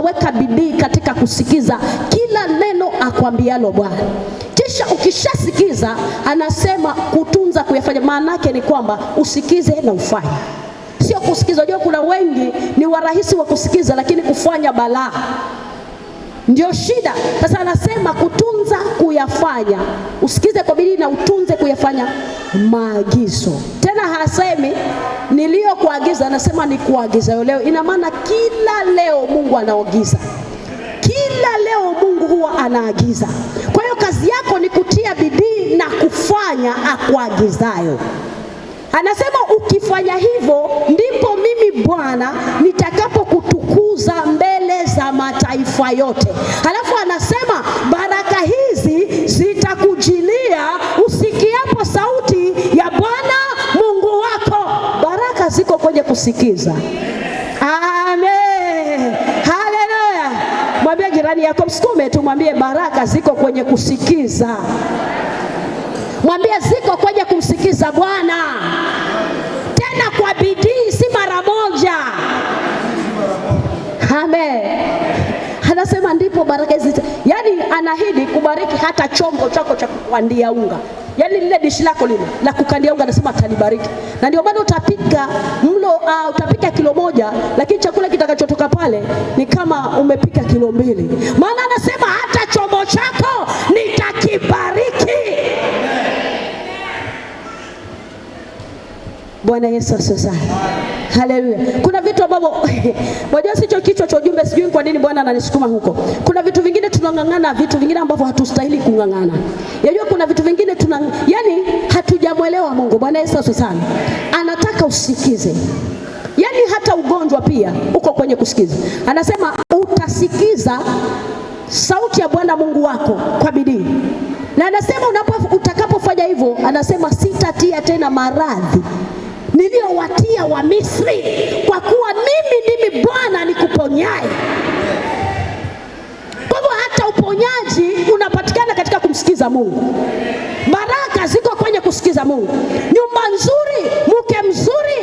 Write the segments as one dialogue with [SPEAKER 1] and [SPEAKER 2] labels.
[SPEAKER 1] unaweka bidii katika kusikiza kila neno akwambialo Bwana. Kisha ukishasikiza, anasema kutunza, kuyafanya. Maana yake ni kwamba usikize na ufanye. Sio kusikiza. Unajua kuna wengi ni warahisi wa kusikiza, lakini kufanya balaa ndio shida. Sasa anasema kutunza, kuyafanya. Usikize kwa bidii na utunze kuyafanya maagizo. Tena hasemi niliyokuagiza, anasema ni kuagiza leo. Ina maana kila leo Mungu anaagiza. Kila leo Mungu huwa anaagiza. Kwa hiyo kazi yako ni kutia bidii na kufanya akuagizayo. Anasema ukifanya hivyo, ndipo mimi Bwana nitakapokutukuza mbele za mataifa yote. Halafu anasema baraka hizi zitakujilia usikiapo sauti ya Bwana Mungu wako. Baraka ziko kwenye kusikiza. Amen. Haleluya. Mwambie jirani yako, msukume tu, mwambie baraka ziko kwenye kusikiza. Mwambie ziko kwenye kumsikiza Bwana. Tena kwa bidii, si mara moja. Amen. Anasema ndipo baraka hizi, yani anahidi kubariki hata chombo chako cha kukandia unga. Yani lile dishi lako lile la kukandia unga, anasema atalibariki. Na ndio maana utapika mlo utapika kilo 1, lakini chakula kitakachotoka pale ni kama umepika kilo 2. Maana anasema hata chombo chako nitakibariki. Bwana Yesu asifiwe. Haleluya. Kuna vitu ambavyo wajua sicho kichwa cha ujumbe, sijui kwa nini Bwana ananisukuma huko. Kuna vitu vingine tunangangana, vitu vingine ambavyo hatustahili kungangana. Yajua kuna vitu vingine yani hatujamuelewa Mungu. Bwana Yesu asifiwe. Anataka usikize. Yani hata ugonjwa pia uko kwenye kusikiza. Anasema utasikiza sauti ya Bwana Mungu wako kwa bidii. Na anasema utakapofanya hivyo, anasema sitatia tena maradhi niliyowatia wa Misri, kwa kuwa mimi Bwana nikuponyaye. Kwa hivyo hata uponyaji unapatikana katika kumsikiza Mungu. Baraka ziko kwenye kusikiza Mungu. Nyumba nzuri, mke mzuri,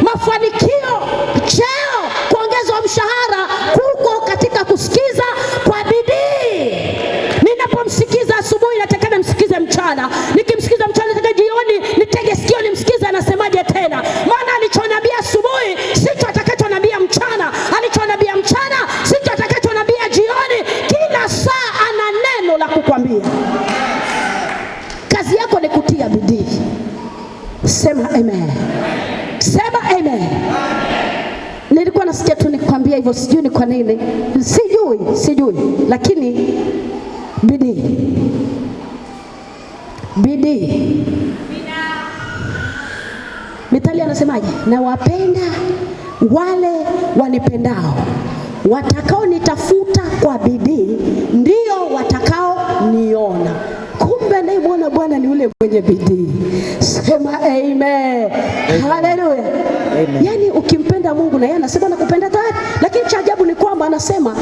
[SPEAKER 1] mafanikio, cheo, kuongezwa mshahara kuko katika kusikiza kwa bidii. Ninapomsikiza asubuhi, natakana msikize mchana. Nikimsikiza mchana, nataka jioni nitege sikio nimsikize anasemaje tena. Maana alichonambia asubuhi sicho atakachonambia mchana. Alichonambia mchana sicho atakachonambia jioni. Kila saa ana neno la kukwambia. Kazi yako ni kutia bidii. Sema amen. Sema amen. Nilikuwa nasikia tu nikwambia hivyo, sijui ni kwa nini. Sijui. Lakini bidii. Bidii. Mithali anasemaje? Na wapenda wale wanipendao, watakao nitafuta kwa bidii ndio watakao niona. Kumbe naye muona Bwana ni ule mwenye bidii. Sema amen. Haleluya. Yani ukimpenda Mungu na yeye anasema nakupenda tayari. Lakini cha ajabu ni kwamba anasema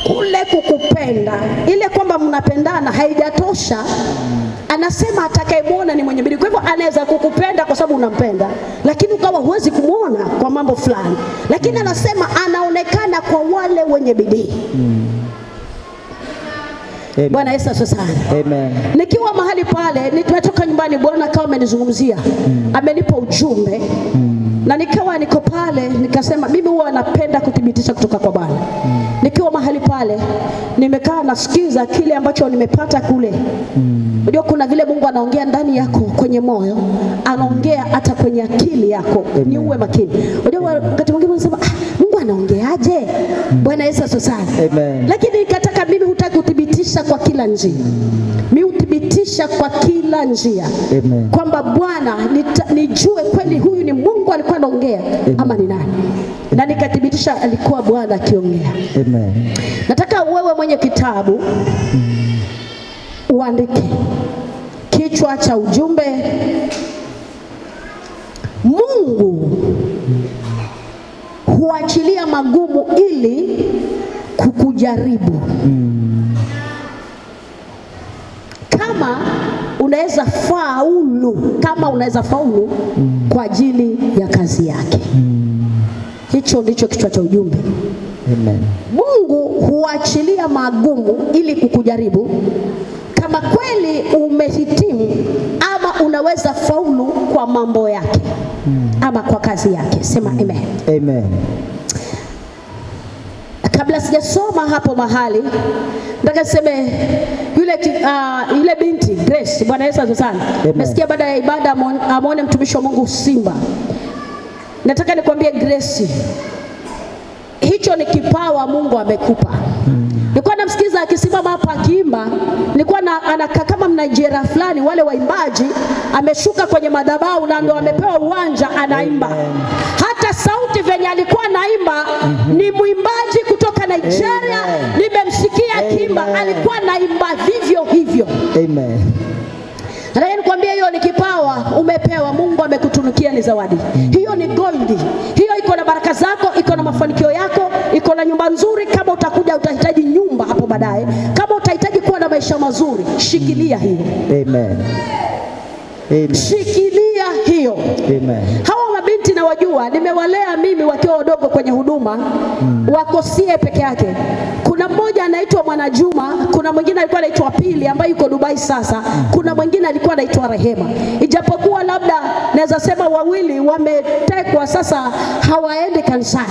[SPEAKER 1] kule kukupenda, ile kwamba mnapendana haijatosha. Anasema atakayemwona ni mwenye bidii. Kwa hivyo anaweza kukupenda kwa sababu unampenda, lakini ukawa huwezi kumwona kwa mambo fulani. Lakini anasema anaonekana kwa wale wenye bidii. Bwana Yesu asifiwe. Amen. Nikiwa mahali pale, nimetoka nyumbani, Bwana akawa amenizungumzia. Amenipa ujumbe. Na nikawa niko pale, nikasema mimi huwa napenda kuthibitisha kutoka kwa Bwana. Nikiwa mahali pale, nimekaa nasikiza kile ambacho nimepata kule. Unajua kuna vile Mungu anaongea ndani yako kwenye moyo, anaongea hata kwenye akili yako. Ni uwe makini. Unajua wakati mwingine unasema Mungu anaongeaje? Bwana Yesu asifiwe. Amen. Lakini nikataka mimi hutaki kuthibitisha kwa kila njia. Mimi huthibitisha kwa kila njia. Amen. Kwamba Bwana nijue kweli huyu ni Mungu alikuwa anaongea ama ni nani. Na nikathibitisha alikuwa Bwana akiongea. Amen. Nataka wewe mwenye kitabu uandike kichwa cha ujumbe: Mungu huachilia magumu ili kukujaribu. Kama unaweza faulu kwa ajili ya kazi yake. Hicho ndicho kichwa cha ujumbe.
[SPEAKER 2] Amen.
[SPEAKER 1] Mungu huachilia magumu ili kukujaribu kama kweli umehitimu ama unaweza faulu kwa mambo yake ama kwa kazi yake. Sema amen.
[SPEAKER 2] Amen.
[SPEAKER 1] Kabla sijasoma hapo mahali, nataka niseme yule binti Grace, Bwana Yesu asifiwe. Nasikia baada ya ibada amwone mtumishi wa Mungu Simba. Nataka nikwambie Grace, hicho ni kipawa Mungu amekupa. Nilikuwa namsikiza akisimama hapa akiimba, nilikuwa anakaa kama Mnigeria fulani, wale waimbaji, ameshuka kwenye madhabahu na ndio amepewa uwanja anaimba. Hata sauti venye alikuwa anaimba ni mwimbaji kutoka Nigeria, nimemsikia akiimba, alikuwa anaimba vivyo hivyo.
[SPEAKER 2] Amen.
[SPEAKER 1] Nataka nikwambie hiyo ni kipawa umepewa, Mungu amekutunukia, ni zawadi. Hiyo ni gold. Hiyo iko na baraka zako, iko na mafanikio yako, iko na nyumba nzuri. Kama utakuja utahitaji nyumba hapo baadaye, kama utahitaji kuwa na maisha mazuri, shikilia hiyo.
[SPEAKER 2] Amen. Amen.
[SPEAKER 1] Shikilia hiyo.
[SPEAKER 2] Amen.
[SPEAKER 1] Hawa mabinti na wajua, nimewalea mimi wakiwa wadogo kwenye huduma, wakosie peke yake. Kuna mmoja anaitwa Mwanajuma, kuna mwingine alikuwa anaitwa Pili ambaye yuko Dubai sasa, kuna mwingine alikuwa anaitwa Rehema. Ijapokuwa labda naweza sema wawili wametekwa sasa hawaendi kanisani.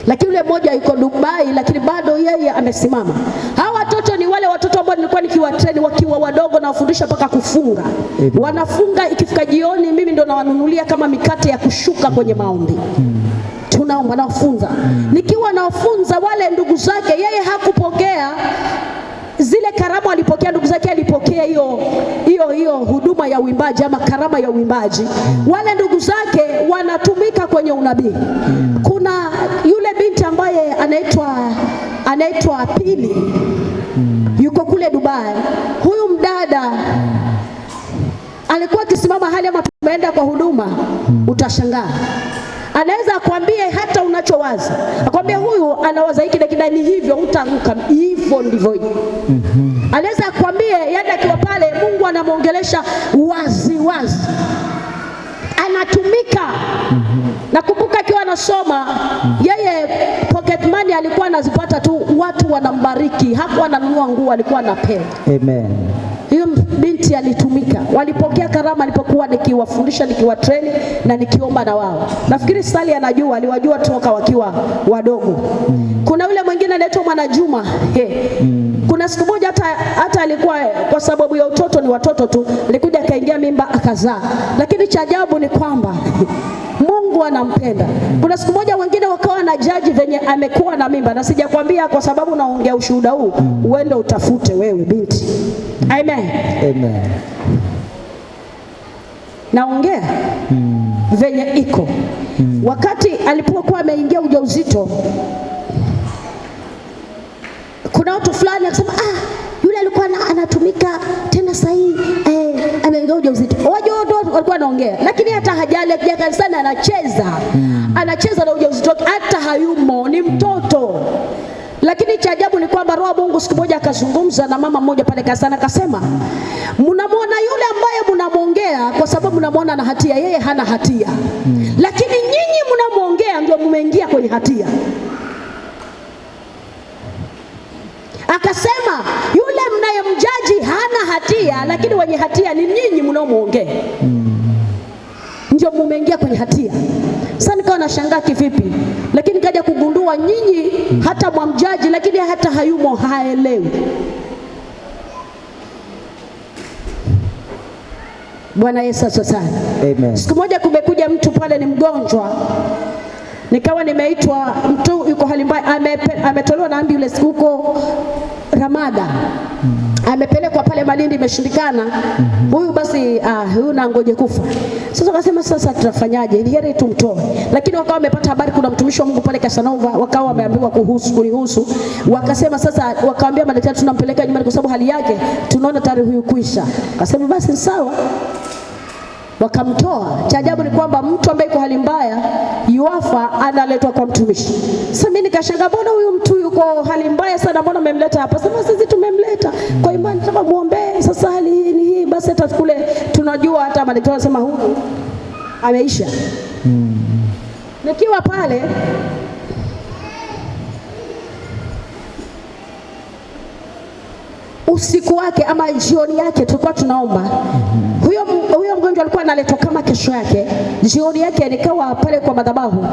[SPEAKER 1] Lakini yule mmoja yuko Dubai, lakini bado yeye amesimama. Hawa watoto ni wale watoto ambao nilikuwa nikiwatrain wakiwa wadogo na wafundisha mpaka kufunga. Wanafunga, ikifika jioni mimi ndo nawanunulia kama mikate ya kushuka kwenye maombi. Tunaomba na wafunza. Nikiwa nawafunza wale ndugu zake, yeye hakupokea zile karama alipokea ndugu zake, alipokea hiyo huduma ya uimbaji ama karama ya uimbaji. Wale ndugu zake wanatumika kwenye unabii. Kuna yule binti ambaye anaitwa Pili, yuko kule Dubai. Huyu mdada alikuwa akisimama hali ama tumeenda kwa huduma, utashangaa. Anaweza akwambie hata unachowaza. Akwambia huyu anawaza hiki na kidani hivyo, utaanguka hivyo ndivyo. Anaweza akwambie yeye akiwa pale Mungu anamuongelesha wazi wazi. Anatumika. Nakumbuka akiwa anasoma, yeye pocket money alikuwa anazipata tu, watu wanambariki, hakuwa ananunua nguo, alikuwa anapewa.
[SPEAKER 2] Amen.
[SPEAKER 1] Hiyo binti alitumika. Walipokea karama alipokuwa nikiwafundisha, nikiwatrain na nikiomba na wao. Nafikiri Sali anajua, aliwajua toka wakiwa wadogo. Kuna yule mwingine anaitwa Mwanajuma. Kuna siku moja hata alikuwa kwa sababu ya utoto, ni watoto tu, alikuja akaingia mimba akazaa. Lakini cha ajabu ni kwamba Mungu anampenda. Kuna siku moja wengine wakawa na jaji venye amekuwa na mimba, na sijakwambia kwa sababu naongea ushuhuda huu, uende utafute wewe binti. Amen.
[SPEAKER 2] Amen.
[SPEAKER 1] Naongea venye iko. Wakati alipokuwa ameingia ujauzito, kuna watu fulani akasema yule alikuwa anatumika tena sahi, ameingia ujauzito. Wajua walikuwa wanaongea, lakini hata hajali, akija kanisani anacheza na ujauzito, hata hayumo, ni mtoto. Lakini cha ajabu ni kwamba Roho Mungu siku moja akazungumza na mama mmoja pale kanisani, akasema, mnamwona yule ambaye mnamwongea kwa sababu mnamwona na hatia, yeye hana hatia. Lakini nyinyi mnamwongea ndio mmeingia kwenye hatia. Akasema yule mnayemjaji hana hatia, lakini wenye hatia ni nyinyi mnaomwongea. Ndio mmeingia kwenye hatia. Sasa nikawa nashangaa kivipi, lakini kaja kugundua nyinyi hata mwamjaji, lakini hata hayumo, haelewi. Bwana Yesu asifiwe.
[SPEAKER 2] Amen.
[SPEAKER 1] Siku moja kumekuja mtu pale ni mgonjwa, nikawa nimeitwa, mtu yuko hali mbaya, ametolewa na ambulance huko Ramada. Amepelekwa pale Malindi, imeshindikana. Huyu basi huyu na ngoje kufa. Sasa wakasema sasa tutafanyaje? Ni heri tumtoe. Lakini wakawa wamepata habari kuna mtumishi wa Mungu pale Casanova, wakawa wameambiwa kuhusu. Wakasema sasa, wakaambia madaktari tunampeleka nyumbani kwa sababu hali yake tunaona tayari huyu kuisha. Akasema basi sawa. Wakamtoa. Cha ajabu ni kwamba mtu ambaye yuko hali mbaya yuafa analetwa kwa mtumishi. Sasa mimi nikashangaa, mbona huyu mtu yuko hali mbaya sana, mbona mmemleta hapa? Sasa sisi tumemleta kwa imani, nataka muombe. Sasa hali hii basi hata kule tunajua, hata madaktari wanasema huyu ameisha. Nikiwa pale usiku wake ama jioni yake tulikuwa tunaomba. Huyo mgonjwa alikuwa analetwa kama kesho yake. Jioni yake nikawa pale kwa madhabahu,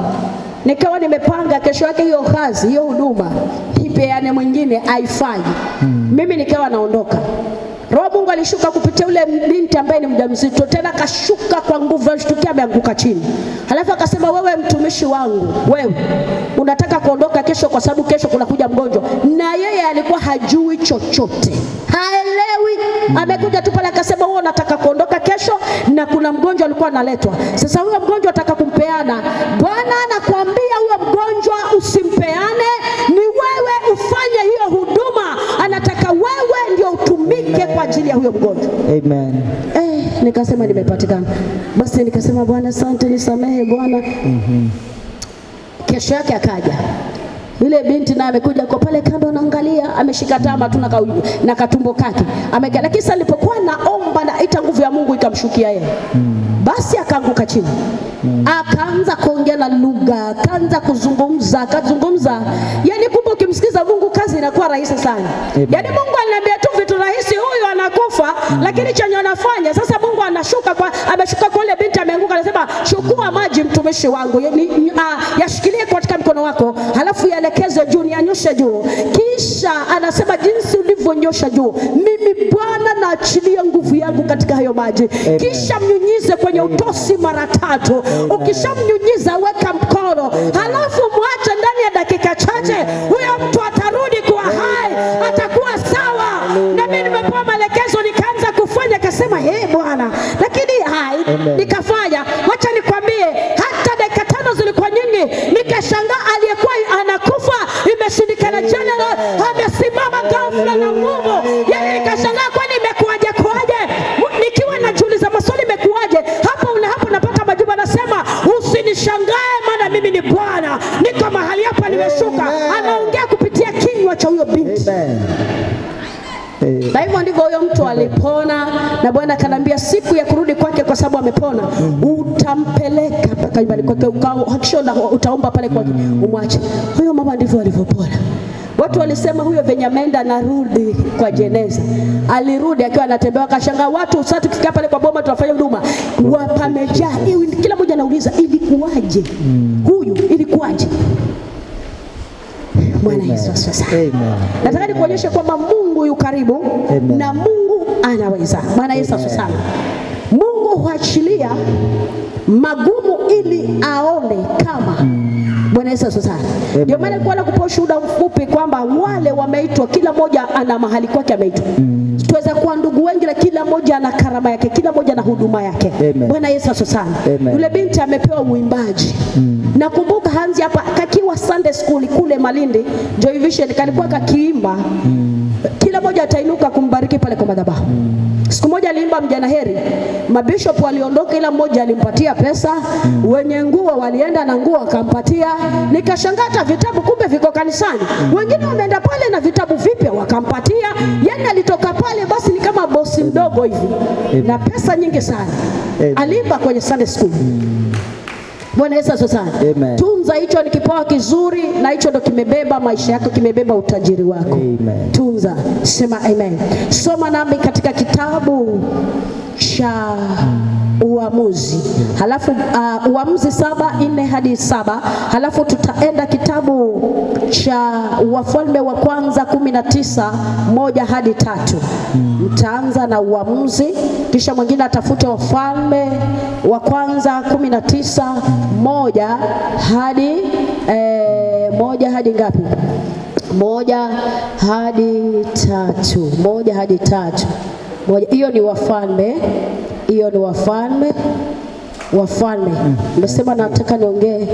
[SPEAKER 1] nikawa nimepanga kesho yake hiyo kazi, hiyo huduma nipeane mwingine aifanyi. Mimi nikawa naondoka. Roho Mungu alishuka kupitia ule binti ambaye ni mjamzito, tena kashuka kwa nguvu, alishtukia ameanguka chini. Halafu akasema, wewe mtumishi wangu, wewe unataka kuondoka kesho kwa sababu kesho kuna kuja mgonjwa. Na yeye alikuwa hajui chochote, haelewi. Amekuja tu pale akasema, wewe unataka kuondoka kesho na kuna mgonjwa alikuwa analetwa. Sasa huyo mgonjwa ataka kumpeana. Bwana anakuambia huyo mgonjwa usimpeane, ni wewe ufanye hiyo huduma. Anataka wewe ndio utumike kwa ajili ya huyo mgonjwa.
[SPEAKER 2] Amen.
[SPEAKER 1] Nikasema nimepatikana. Basi nikasema, Bwana asante, nisamehe Bwana. Kesho yake akaja yule binti na amekuja kwa pale kando, naangalia ameshika tama tu na katumbo kake ameka. Lakini sasa nilipokuwa naomba na ita nguvu ya Mungu ikamshukia yeye. Basi akaanguka chini. Akaanza kuongea na lugha, akaanza kuzungumza. Yaani kumbe ukimsikiza Mungu kazi inakuwa rahisi sana. Yaani Mungu ananiambia tu vitu rahisi, huyu anakufa lakini chenye anafanya. Sasa Mungu ameshuka kwa yule binti ameanguka, anasema, chukua maji mtumishi wangu, yashikilie katika mkono wako, halafu yaelekeze juu, nianyoshe juu. Kisha anasema, jinsi ulivyonyosha juu, mimi Bwana naachilia nguvu yangu katika hayo maji. Kisha mnyunyize kwenye utosi mara 3. Ukishamnyunyiza weka mkono, halafu mwache ndani ya dakika chache, huyo mtu atarudi kuwa hai, atakuwa sawa. Na mimi nimepewa maelekezo nikaanza kufanya. Akasema, Bwana, lakini nikafanya. Wacha nikwambie, hata dakika 5 zilikuwa nyingi. Nikashangaa aliyekuwa anakufa imeshindikana, general amesimama ghafla na nguvu. Yaani nikashangaa, kwani imekuaje? Nikiwa najiuliza maswali, imekuaje? Hapo napata majibu. Anasema, usinishangae maana mimi ni Bwana, niko mahali hapa, nimeshuka. Anaongea kupitia kinywa cha huyo binti. Na hivyo ndivyo huyo mtu alipona, na Bwana akaniambia siku ya kurudi kwake, kwa sababu amepona, utampeleka mpaka nyumbani kwake, hakisha utaomba pale kwake umwache. Huyo mama ndivyo alivyopona. Watu walisema huyo venye ameenda narudi kwa jeneza. Alirudi akiwa anatembea, akashangaa watu sasa tukifika pale kwa boma tunafanya huduma, wapamejaa. Kila mmoja anauliza ilikuwaje? Huyu ilikuwaje? Bwana Yesu asifiwe. Nataka nikuonyeshe kwamba Mungu yu karibu. Na Mungu anaweza. Bwana Yesu asifiwe. Mungu huachilia magumu ili aone kama. Bwana Yesu asifiwe. Ndio maana nilikuwa nakupa ushuhuda mfupi kwamba wale wameitwa, kila mmoja ana mahali kwake ameitwa. Tuweza kuwa ndugu wengi, na kila mmoja ana karama yake, kila mmoja na huduma yake. Bwana Yesu asifiwe. Yule binti amepewa uimbaji. Nakumbuka hanzi hapa kakiwa Sunday school kule Malindi, Joy Vision kalikuwa kakiimba. Kila mmoja atainuka kumbariki pale kwa madhabahu. Siku moja aliimba Mjana Heri, mabishop waliondoka, ila mmoja alimpatia pesa, wenye nguo walienda na nguo akampatia. Nikashangaa hata vitabu kumbe viko kanisani. Wengine wameenda pale na vitabu vipya wakampatia. Yaani alitoka pale basi ni kama bosi mdogo hivi. Na pesa nyingi sana. Aliimba kwenye Sunday school. Bwana Yesu asifiwe. Tunza, hicho ni kipawa kizuri, na hicho ndo kimebeba maisha yako, kimebeba utajiri wako. Amen. Tunza, sema amen. Soma nami katika kitabu cha Uamuzi. Halafu Uamuzi 7:4 hadi 7. Halafu tutaenda kitabu cha Wafalme wa kwanza 19:1 hadi 3. Mtaanza na Uamuzi, kisha mwingine atafute Wafalme wa kwanza 19:1 hadi 1 hadi ngapi? 1 hadi 3. 1 hadi 3. Hiyo ni Wafalme. Hiyo ni Wafalme. Nimesema nataka niongee.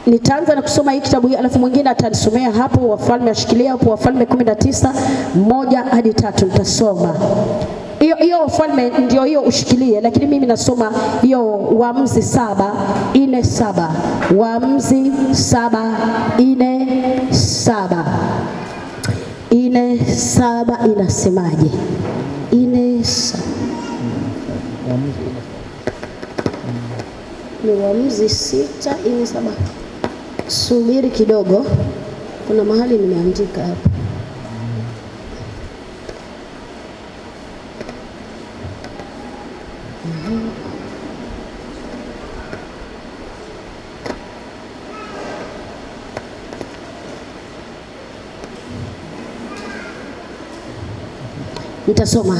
[SPEAKER 1] Nitaanza na kusoma hii kitabu, alafu mwingine atanisomea hapo Wafalme, ashikilia hapo Wafalme 19:1 hadi 3 nitasoma. Hiyo Wafalme ndio hiyo ushikilie, lakini mimi nasoma hiyo Waamuzi 7:4 7. Waamuzi 7:4 7. 4:7 inasemaje? 4:7 ni Waamuzi 6:4-7. Subiri kidogo, kuna mahali nimeandika hapa. Nitasoma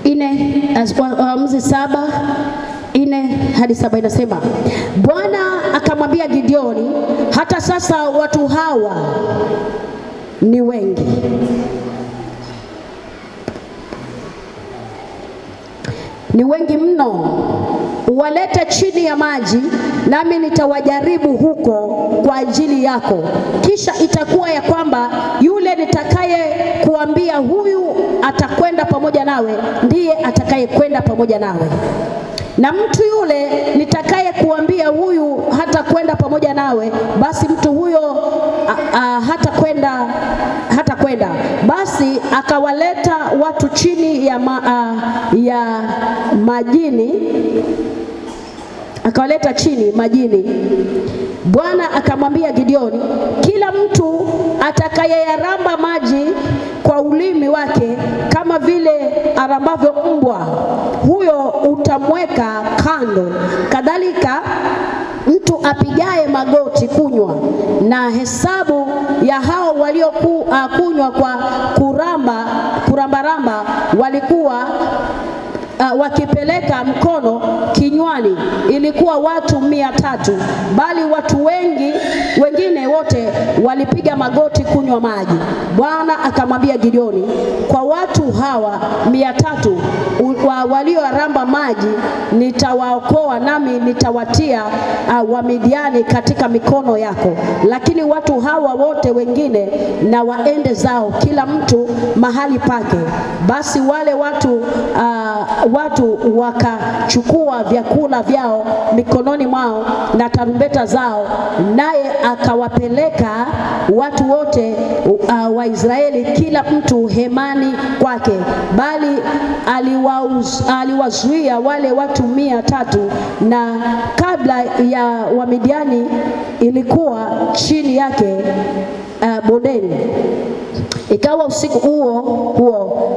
[SPEAKER 1] 4 Waamuzi 7:4-7 inasema, Bwana akamwambia Gideoni, hata sasa watu hawa ni wengi, ni wengi mno, walete chini ya maji, nami nitawajaribu huko kwa ajili yako. Kisha itakuwa ya kwamba yule nitakaye kuambia huyu atakwenda pamoja nawe, ndiye atakaye kwenda pamoja nawe, na mtu yule nitakaye kuambia huyu hata kwenda pamoja nawe, basi mtu huyo hata kwenda. Basi akawaleta watu chini ya majini, akawaleta chini majini. Bwana akamwambia Gideoni, kila mtu atakayeyaramba maji kwa ulimi wake kama vile arambavyo mbwa, huyo utamweka kando. Kadhalika mtu apigaye magoti na hesabu ya hao waliokunywa kwa kurambaramba walikuwa wakipeleka mkono kinywani ilikuwa watu 300, bali watu wengine wote walipiga magoti kunywa maji. Bwana akamwambia Gideoni, kwa watu hawa 300 walioramba maji nitawaokoa, nami nitawatia Wamidiani katika mikono yako, lakini watu hawa wote wengine na waende zao, kila mtu mahali pake. Basi wale watu wakachukua vyakula vyao mikononi mwao na tarumbeta zao, naye akawapeleka watu wote wa Israeli kila mtu hemani kwake, bali aliwazuia wale watu 300, na kabla ya Wamidiani ilikuwa chini yake bondeni. Ikawa usiku huo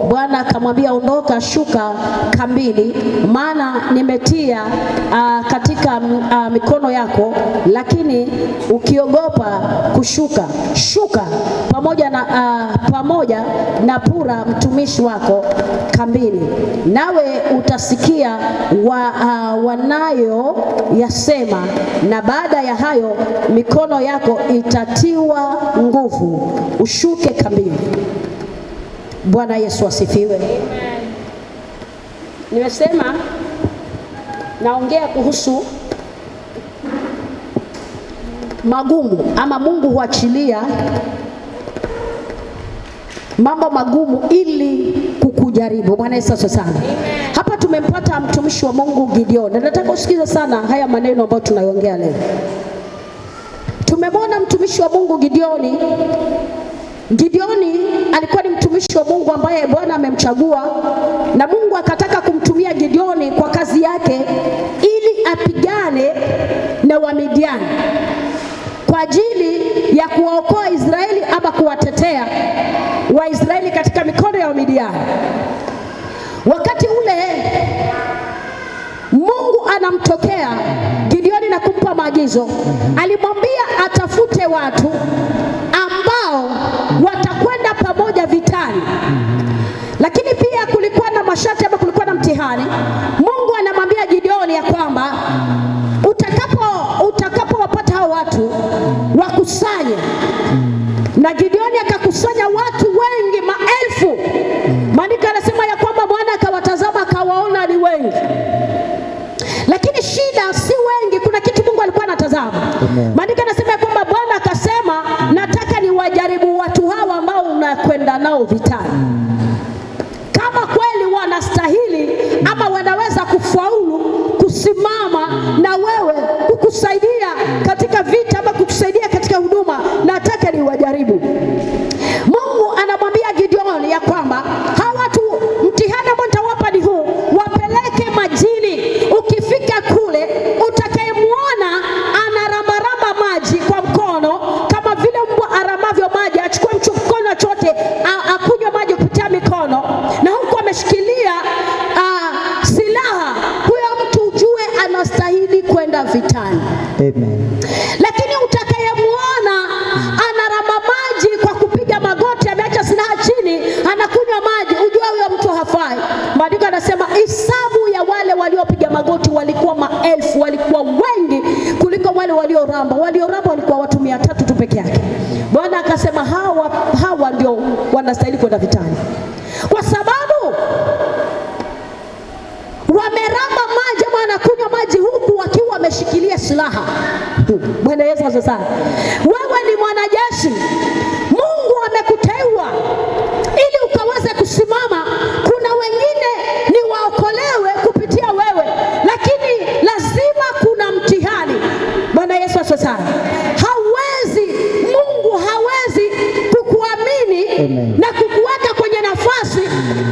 [SPEAKER 1] Bwana akamwambia, ondoka, shuka kambini, maana nimetia katika mikono yako, lakini ukiogopa kushuka, shuka pamoja na Pura mtumishi wako kambini, nawe utasikia wanayo yasema, na baada ya hayo mikono yako itatiwa nguvu, ushuke kambini. Bwana Yesu asifiwe. Amen. Nimesema naongea kuhusu magumu, ama Mungu huachilia mambo magumu ili kukujaribu. Bwana Yesu asifiwe sana. Hapa tumempata mtumishi wa Mungu Gideoni. Nataka usikize sana haya maneno ambayo tunayoongea leo. Tumemwona mtumishi wa Mungu Gideoni. Gideoni alikuwa ni mtumishi wa Mungu ambaye Bwana amemchagua, na Mungu akataka kumtumia Gideoni kwa kazi yake ili apigane na Wamidiani kwa ajili ya kuwaokoa Israeli ama kuwatetea Waisraeli katika mikono ya Wamidiani. Wakati ule Mungu anamtokea Gideoni na kumpa maagizo. Alimwambia atafute watu ambao watakwenda pamoja vitani, lakini pia kulikuwa na masharti ama kulikuwa na mtihani. Mungu anamwambia Gideoni ya kwamba utakapowapata hao watu wakusanye, na Gideoni akakusanya watu wengi, maelfu. Maandiko yanasema ya kwamba Bwana akawatazama akawaona ni wengi, lakini shida si wengi, kuna kitu Mungu alikuwa anatazama. Maandiko yanasema ya kwamba Bwana akasema, nataka niwajaribu watu hawa ambao unakwenda nao vitani, kama kweli wanastahili ama wanaweza kufaulu kusimama na wewe, kukusaidia katika vita ama kukusaidia katika huduma. Nataka niwajaribu. Mungu anamwambia Gideoni ya kwamba hawa watu, mtihani ambao nitawapa ni huu, wapeleke majini. Ukifika kule, utakayemwona anarambaramba maji kwa mkono kama vile mbwa arambavyo maji, achukue mkono chote akunywe maji wanastahili kwenda vitani, kwa sababu wameramba maji, wanakunywa maji huku wakiwa wameshikilia silaha. Bwana Yesu asifiwe. Wewe ni mwanajeshi, Mungu amekuteua ili ukaweze kusimama. Kuna wengine ni waokolewe kupitia wewe, lakini lazima kuna mtihani. Bwana Yesu asifiwe. Mungu hawezi kukuamini na kukuweka kwenye nafasi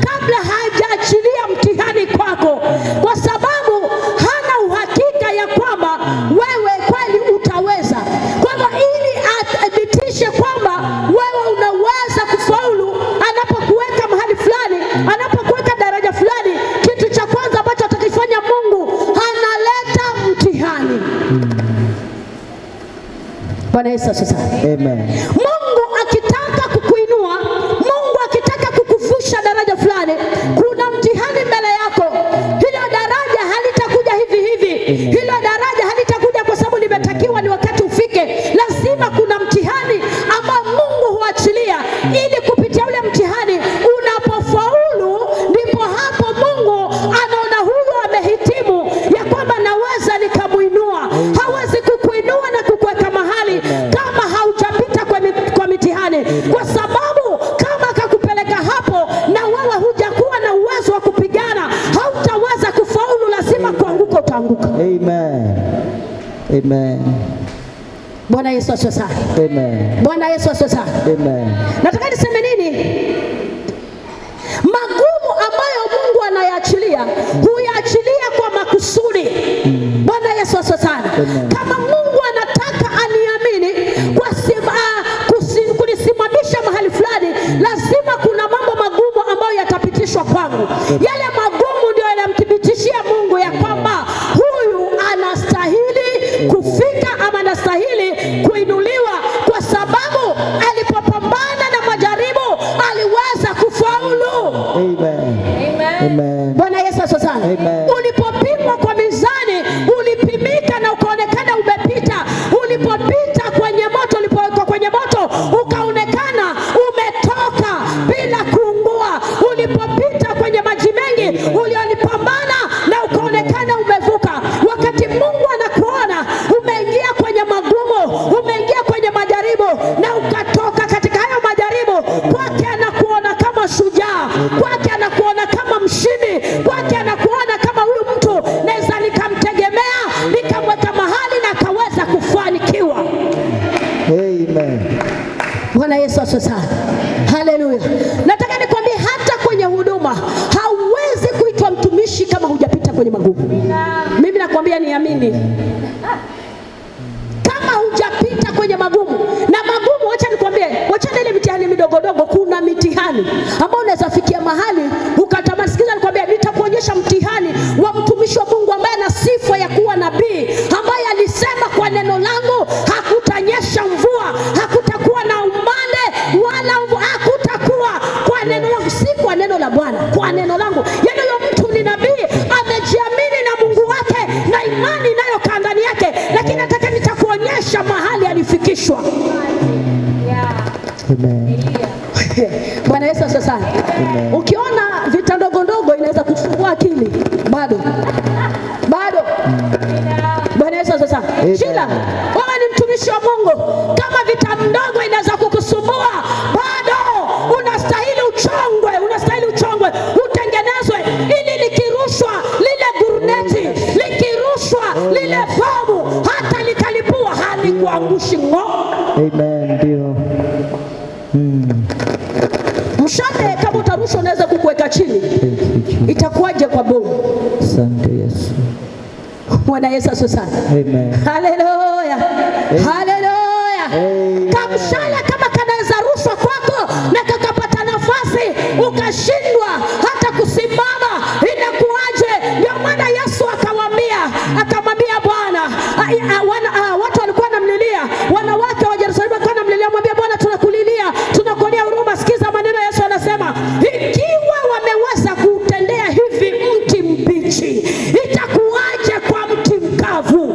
[SPEAKER 1] kabla hajaachilia mtihani kwako, kwa sababu hana uhakika ya kwamba wewe kweli utaweza. Kwa hivyo ili athibitishe kwamba wewe unaweza kufaulu, anapokuweka mahali fulani, anapokuweka daraja fulani, kitu cha kwanza ambacho atakifanya Mungu, analeta mtihani. Bwana Yesu asifiwe.
[SPEAKER 2] Amen.
[SPEAKER 1] Mungu akitaka kukuinua, Mungu akitaka kukuvusha daraja fulani, kuna mtihani mbele yako. Hilo daraja halitakuja hivi hivi. Hilo daraja halitakuja kwa sababu limetakiwa ni wakati ufike. Lazima kuna mtihani ambao Mungu huachilia, ili kupitia ule mtihani unapofaulu, ndipo hapo Mungu anaona huyu amehitimu ya kwamba naweza nikamuinua. Hawezi kukuinua na kukuweka mahali kama haujapita kwa mitihani, kwa sababu kama akakupeleka hapo na wewe hujakuwa na uwezo wa kupigana, hautaweza kufaulu. Lazima kuanguka, utaanguka.
[SPEAKER 2] Amen. Amen.
[SPEAKER 1] Bwana Yesu asifiwe.
[SPEAKER 2] Amen.
[SPEAKER 1] Bwana Yesu asifiwe.
[SPEAKER 2] Amen.
[SPEAKER 1] Nataka niseme nini? Magumu ambayo Mungu anayaachilia, huyaachilia kwa makusudi. Bwana Yesu asifiwe. Kama Mungu anataka aniamini kunisimamisha mahali fulani, lazima kuna mambo magumu ambayo yatapitishwa kwangu. Yale magumu ndio yanamthibitishia Mungu ya kwamba huyu anastahili kufika ama anastahili kuinuliwa, kwa sababu alipopambana na majaribu aliweza kufaulu.
[SPEAKER 2] Amen. Amen.
[SPEAKER 1] Bwana Yesu asifiwe.
[SPEAKER 2] Amen.
[SPEAKER 1] Ulipopimwa kwa mizani, ulipimika na ukaonekana umepita. Ulipopita kwenye moto, ulipowekwa kwenye moto, ukaonekana umetoka bila kuungua. Ulipopita kwenye maji mengi, ulipambana na ukaonekana umevuka. Wakati Mungu anakuona umeingia kwenye magumu, umeingia kwenye majaribu na ukatoka katika hayo majaribu, kwake anakuona kama shujaa, kwake anakuona kama mshindi, kwake anakuona kama huyu mtu naweza nikamtegemea, nikamweka mahali na akaweza kufanikiwa.
[SPEAKER 2] Amen.
[SPEAKER 1] Bwana Yesu asifiwe. Haleluya. Nataka nikwambie hata kwenye huduma hauwezi kuitwa mtumishi kama hujapita kwenye magumu. Mimi nakwambia niamini. Kama hujapita kwenye magumu, na magumu, wacha nikwambie, wacha ile mitihani midogo, kuna mitihani ambao unaweza fikia mahali ukatamani. Sikiza nikwambie, nitakuonyesha mtihani wa mtumishi wa Mungu ambaye ana sifa ya kuwa nabii, ambaye alisema kwa neno langu hakutanyesha mvua, hakutakuwa na umande wala hakutakuwa, kwa neno langu, si kwa neno la Bwana, kwa neno langu. Yaani huyo mtu ni nabii, amejiamini na Mungu wake na imani inayokaa ndani yake, lakini nataka nitakuonyesha mahali alifikishwa.
[SPEAKER 2] Amen.
[SPEAKER 1] Bwana Yesu asifiwe. Ukiona vita ndogo inaweza kufungua akili, bado. Bwana Yesu asifiwe. Shida, wewe ni mtumishi wa Mungu, kama vita ndogo inaweza kukusumbua, bado unastahili uchongwe, utengenezwe, ili likirushwa lile guruneti, likirushwa lile bomu, hata likalipua halikuangushi ngo.
[SPEAKER 2] Amen. Ndio.
[SPEAKER 1] Mshale kama utarushwa unaweza kukuweka chini, itakuwaje kwa bomu?
[SPEAKER 2] Asante Yesu.
[SPEAKER 1] Bwana Yesu asifiwe.
[SPEAKER 2] Amen.
[SPEAKER 1] Haleluya. Haleluya. Kamshale kama kanaweza rushwa kwako na kakapata nafasi ukashindwa hata kusimama, inakuaje? Ndio maana Yesu akamwambia Bwana, watu walikuwa wanamlilia, wanawake wa Yerusalemu walikuwa wanamlilia, mwambie Bwana, tunakuonea huruma. Sikiza maneno Yesu anasema, ikiwa wameweza kutendea hivi mti mbichi, itakuwaje kwa mti mkavu?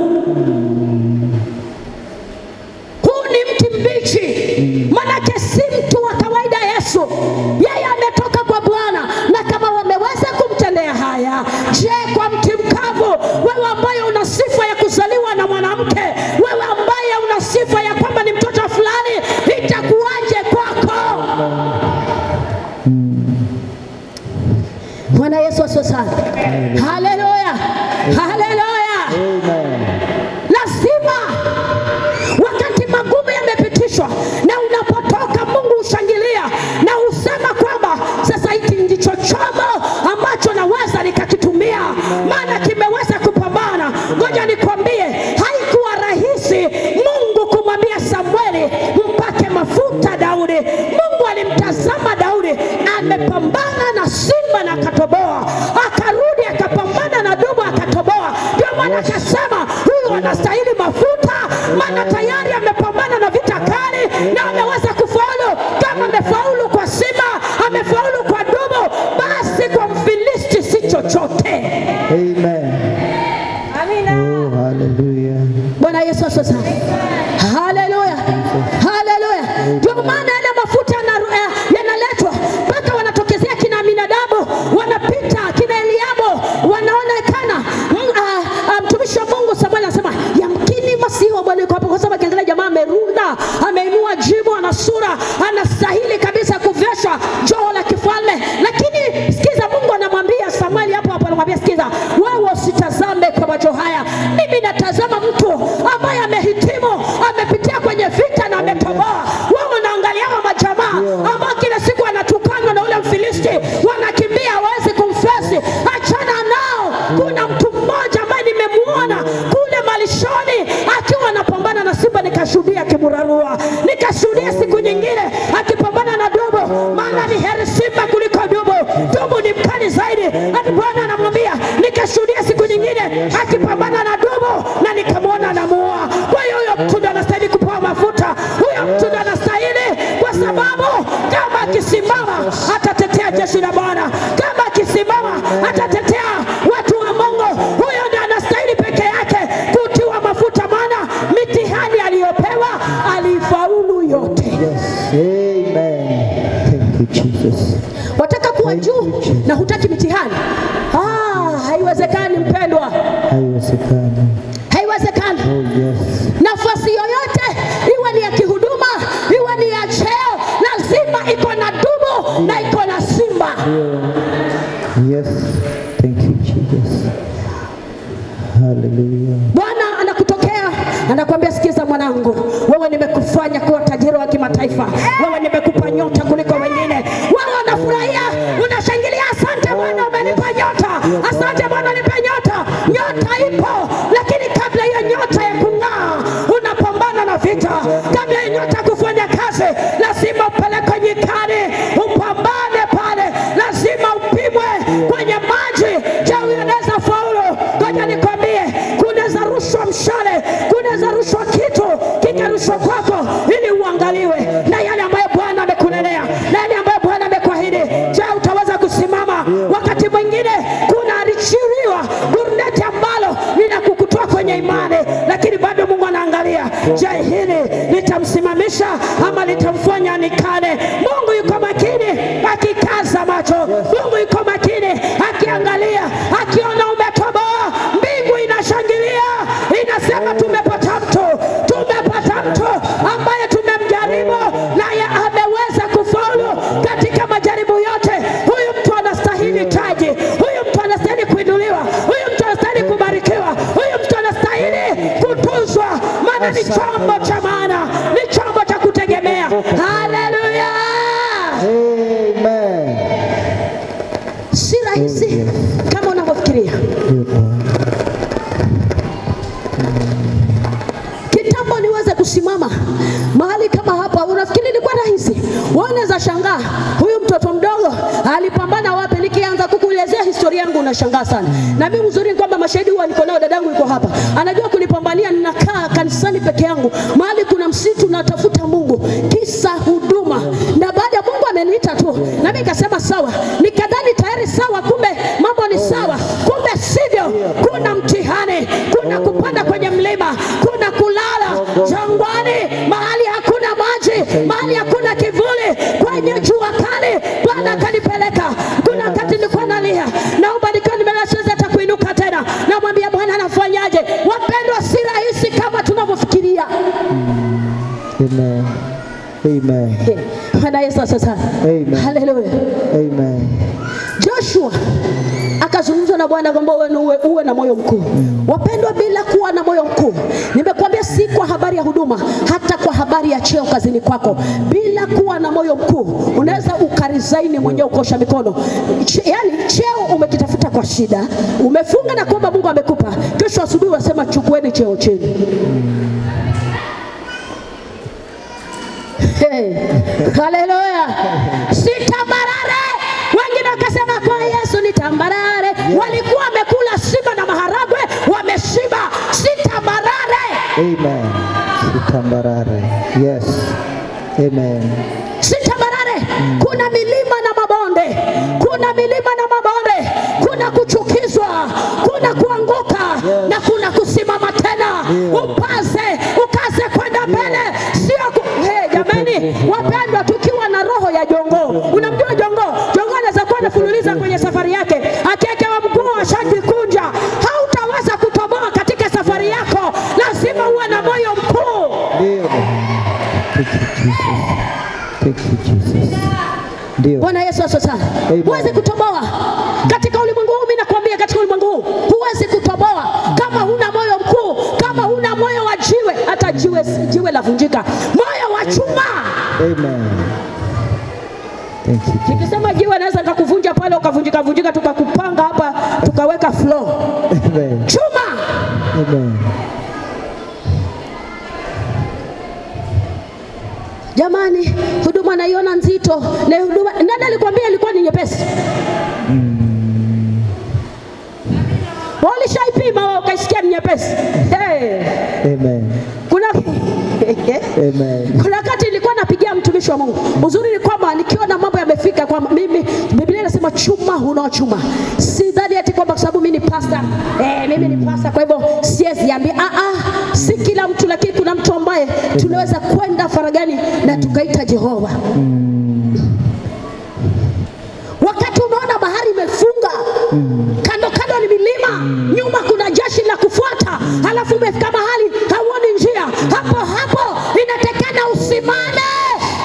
[SPEAKER 1] Huu ni mti mbichi, manake si mtu wa kawaida Yesu. Yesu. Yeye ametoka kwa Bwana, na kama wameweza kumtendea haya, je, kwa mti mkavu, wewe ambaye una sifa ya kuzaliwa na mwanamke, wewe ambaye una sifa ya kwamba ni mtoto fulani, itakuwaje kwako? Bwana Yesu asifiwe sana. Haleluya, haleluya. Lazima wakati magumu yamepitishwa na unapotoka, Mungu ushangilia na usema kwamba sasa hiki ndicho chombo ambacho naweza nikakitumia, maana kimeweza kupambana. Ngoja nikwambie, haikuwa rahisi Mungu kumwambia Samueli mpake mafuta Daudi. Mungu alimtazama Daudi amepambana na simba na akatoboa, akarudi akapambana na dubu akatoboa. Ndio maana akasema huyu anastahili mafuta, maana tayari amepambana na vita kali na ameweza kufaulu. Kama amefaulu kwa simba, amefaulu kwa dubu, basi kwa Mfilisti si chochote.
[SPEAKER 2] Amen.
[SPEAKER 1] Amina.
[SPEAKER 2] Oh, hallelujah.
[SPEAKER 1] Bwana Yesu asifiwe. Haleluya. Haleluya. Ndio maana yale mafuta yanaletwa mpaka wanatokezea kina Aminadabu, wanapita kina Eliabu, wanaonekana. Mtumishi wa Mungu Samuel anasema yamkini Masihi wa Bwana yuko hapo, kwa sababu akiangalia jamaa amerunda, ameinua jibu, ana sura, anastahili kabisa kuveshwa joho la kifalme. Lakini sikiza, Mungu anamwambia Samuel hapo hapo, anamwambia sikiza, wewe usitazame kwa macho haya, mimi natazama mtu ambaye amehitimu, amepitia kwenye vita na ametoboa. Wewe unaangalia majamaa ambao kila siku anatukanwa na ule Mfilisti, wanakimbia hawezi kumfesi. Achana nao. Kuna mtu mmoja ambaye nimemuona kule malishoni akiwa anapambana na simba, nikashuhudia akimurarua, nikashuhudia siku nyingine akipambana na dubu, maana ni heri simba kuliko dubu. Dubu ni mkali zaidi. Hadi Bwana anamwambia, nikashuhudia siku nyingine akipambana na dubu na nikamwona anamuua. Kwa hiyo huyo mtu ndo anastahili kupewa mafuta, huyo mtu ndo anastahili, kwa sababu kama akisimama atatetea jeshi la Bwana, kama akisimama atatetea watu wa Mungu, huyo ndo anastahili peke yake kutiwa mafuta, maana mitihani aliyopewa alifaulu yote.
[SPEAKER 2] Yes. Amen. Thank you Jesus.
[SPEAKER 1] Wataka kuwa juu na hutaki mitihani? Haiwezekani mpendwa.
[SPEAKER 2] Haiwezekani.
[SPEAKER 1] Haiwezekani.
[SPEAKER 2] Oh, yes.
[SPEAKER 1] Nafasi yoyote, iwe ni ya kihuduma, iwe ni ya cheo, lazima iko na dubu na iko na simba.
[SPEAKER 2] Yes. Thank you Jesus. Hallelujah. Bwana
[SPEAKER 1] anakutokea, anakuambia sikiza mwanangu, wewe nimekufanya kuwa tajiri wa kimataifa, wewe nimekupa nyota kuliko wengine. Wewe unafurahia, unashangilia, asante Bwana umenipa nyota, asante Bwana nipe nyota. Nyota ipo, lakini kabla hiyo nyota ya kung'aa unapambana na vita. Kabla hiyo nyota kufanya kazi, lazima upeleke nyikani, upambane pale, lazima upimwe kwenye maji. Je, unaweza faulu? Ngoja nikwambie, kunaweza rushwa mshale, kunaweza rushwa kitu kikarushwa kwako ili uangaliwe na yale ambayo Bwana amekunenea, na yale ambayo Bwana amekuahidi. Je, utaweza kusimama? Wakati mwingine kuna alichiriwa guruneti ambalo linakukutoa kwenye imani, lakini bado Mungu anaangalia, je, hili litamsimamisha ama litamfanya nikane? Mungu yuko makini akikaza macho, Mungu yuko makini akiangalia, akiona umetoboa, mbingu inashangilia, inasema tumepata mtu ambaye tumemjaribu naye ameweza kufaulu katika majaribu yote. Huyu mtu anastahili taji, huyu mtu anastahili kuinuliwa, huyu mtu anastahili kubarikiwa, huyu mtu anastahili kutuzwa, maana ni chombo cha maana, ni chombo cha kutegemea. Haleluya.
[SPEAKER 2] Amen.
[SPEAKER 1] Si rahisi kama unavyofikiria. Kitambo niweze kusimama mahali kama hapa, unafikiri ilikuwa rahisi? Unaweza shangaa huyu mtoto mdogo alipambana wapi? Nikianza kukuelezea historia yangu unashangaa sana. Na mimi uzuri ni kwamba mashahidi huwa niko nao, dadangu yuko hapa, anajua kunipambania. Ninakaa kanisani peke yangu, mahali kuna msitu, natafuta Mungu, kisa huduma. Na baada ya Mungu ameniita tu, na mimi nikasema sawa, nikadhani tayari sawa, kumbe mambo ni sawa, kumbe sivyo. Kuna mtihani, kuna kupanda kwenye mlima, kuna kulala jangwani, mahali hakuna maji, mahali hakuna kivuli, kwenye jua kali.
[SPEAKER 2] Amen.
[SPEAKER 1] Bwana Yesu asifiwe.
[SPEAKER 2] Amen.
[SPEAKER 1] Haleluya.
[SPEAKER 2] Amen.
[SPEAKER 1] Joshua akazungumza na Bwana kwamba uwe na moyo mkuu. Wapendwa, bila kuwa na moyo mkuu, nimekuambia si kwa habari ya huduma, hata kwa habari ya cheo kazini kwako, bila kuwa na moyo mkuu unaweza ukarizaini mwenyewe ukosha mikono. Yaani cheo umekitafuta kwa shida, umefunga na kuomba Mungu amekupa, kesho asubuhi wasema chukueni cheo chenu. Haleluya. Si tambarare. Wengine wakasema kwa Yesu ni tambarare. Walikuwa wamekula simba na maharagwe, wameshiba. Si tambarare.
[SPEAKER 2] Amen. Si tambarare. Yes. Amen.
[SPEAKER 1] Si tambarare. Kuna milima na mabonde. Kuna milima na mabonde. Kuna kuchukizwa, kuna kuanguka, na kuna kusimama tena. Ukaze kwenda mbele. Sio jamani, wapendwa, tukiwa na roho ya jongo. Unamjua jongo? Jongo anaweza kuwa anafululiza kwenye safari yake, akiwekewa mguu ashajikunja, hautaweza kutoboa katika safari yako. Lazima uwe na moyo mkuu.
[SPEAKER 2] Thank you Jesus. Ndio.
[SPEAKER 1] Bwana Yesu asifiwe. Huwezi kutoboa katika ulimwengu huu. Mimi nakwambia, katika ulimwengu huu huwezi kutoboa kama huna moyo mkuu, kama huna moyo wa jiwe. Hata jiwe lavunjika, moyo wa chuma.
[SPEAKER 2] Amen. Thank you.
[SPEAKER 1] Nikisema jiwe naweza nikakuvunja pale ukavunjika, tukakupanga hapa tukaweka floor.
[SPEAKER 2] Amen.
[SPEAKER 1] Chuma.
[SPEAKER 2] Amen.
[SPEAKER 1] Jamani, huduma naiona nzito. Na huduma nani alikwambia ilikuwa ni nyepesi? Walishaipima wao ukaisikia ni nyepesi.
[SPEAKER 2] Amen. Amen.
[SPEAKER 1] Kuna wakati nilikuwa napigia mtumishi wa Mungu. Uzuri ni kwamba nikiona mambo yamefika kwa mimi, Biblia inasema chuma hunochuma. Sidhani ati kwamba kwa sababu mimi ni pastor, mimi ni pastor kwa hivyo siwezi ambia si kila mtu, lakini kuna mtu ambaye tunaweza kwenda faragani na tukaita Jehova. Wakati unaona bahari imefunga, kando ni milima, nyuma kuna jeshi la kufuata, halafu umefika mahali hauoni njia, hapo inatakana usimame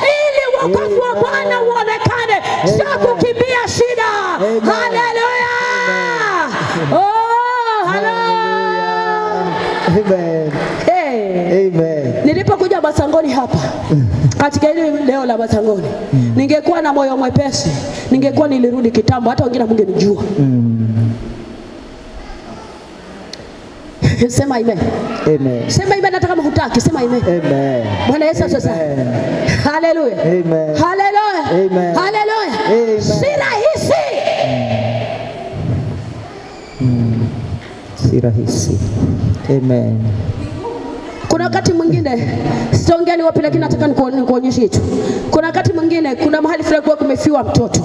[SPEAKER 1] ili wokovu wa Bwana uonekane, sio kukimbia shida. Haleluya.
[SPEAKER 2] Amen. Amen.
[SPEAKER 1] Nilipokuja Basangoni hapa katika hili leo la Basangoni, ningekuwa na moyo mwepesi, ningekuwa nilirudi kitambo, hata wengine mungenijua. Sema amen.
[SPEAKER 2] Amen.
[SPEAKER 1] Sema amen hata kama hutaki, sema amen.
[SPEAKER 2] Amen.
[SPEAKER 1] Bwana Yesu asifiwe. Haleluya.
[SPEAKER 2] Amen.
[SPEAKER 1] Haleluya.
[SPEAKER 2] Amen.
[SPEAKER 1] Haleluya.
[SPEAKER 2] Amen.
[SPEAKER 1] Si rahisi.
[SPEAKER 2] Si rahisi. Amen.
[SPEAKER 1] Kuna wakati mwingine, sitaongea ni wapi, lakini nataka nikuonyeshe hicho. Kuna wakati mwingine, kuna mahali fulani kwa kumefiwa mtoto.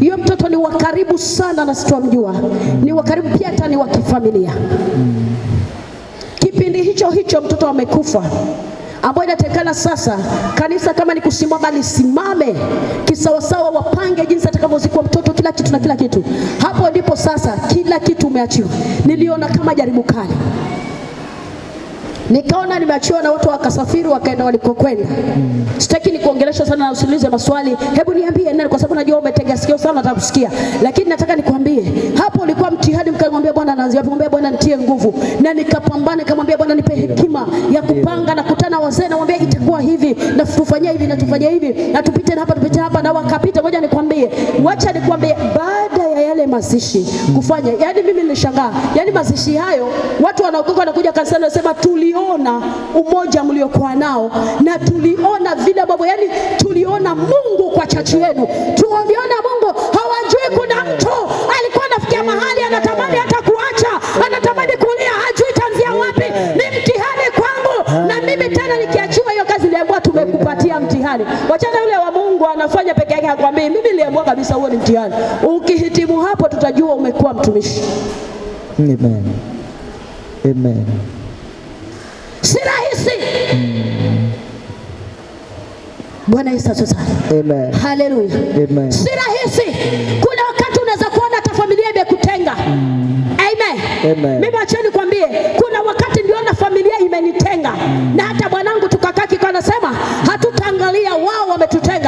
[SPEAKER 1] Hiyo mtoto ni wa karibu sana na sitomjua. Ni wa karibu pia, hata ni wa kifamilia. Kipindi hicho mtoto amekufa, ambayo inatakana sasa kanisa kama ni kusimama lisimame kisawasawa, wapange jinsi atakavyozikwa mtoto, kila kitu na kila kitu. Hapo ndipo sasa kila kitu umeachiwa. Niliona kama jaribu kali. Nikaona nimeachiwa na watu wakasafiri wakaenda walikokwenda. Sitaki nikuongelesha sana na usiulize maswali. Hebu niambie nani, kwa sababu najua umetega sikio sana nataka kusikia. Lakini nataka nikwambie, hapo ulikuwa mtihani, mkamwambia Bwana anaanzia, mwambie Bwana nitie nguvu. Na nikapambana, nikamwambia Bwana nipe hekima ya kupanga na kutana wazee, na mwambie itakuwa hivi na tufanyia hivi na tufanyia hivi na tupite hapa na wakapita. Ngoja nikwambie, wacha nikwambie, baada ya yale mazishi kufanya, yani mimi nilishangaa. Yani mazishi hayo watu wanaokoka wanakuja kanisani wanasema tuliona umoja mliokuwa nao na tuliona vile babo, yani tuliona Mungu kwa chachi yenu. Tuliona Mungu. Hawajui kuna mtu alikuwa anafikia mahali anatamani hata kuacha, anatamani kulia, hajui tanzia wapi. Ni mtihani kwangu, na mimi tena nikiachiwa hiyo kazi niliambiwa tumekupatia mtihani. Wachana yule wa Mungu anafanya peke yake, hakwambii. Mimi niliambiwa kabisa huo ni mtihani. Ukihitimu hapo tutajua umekuwa mtumishi.
[SPEAKER 2] Amen. Amen.
[SPEAKER 1] Si rahisi. Bwana Yesu asifiwe.
[SPEAKER 2] Amen.
[SPEAKER 1] Haleluya.
[SPEAKER 2] Amen.
[SPEAKER 1] Si rahisi. Kuna wakati unaweza kuona hata familia imekutenga. Amen.
[SPEAKER 2] Amen.
[SPEAKER 1] Mimi acha nikwambie, kuna wakati niliona familia imenitenga. Na hata bwanangu tukakaa kikao, anasema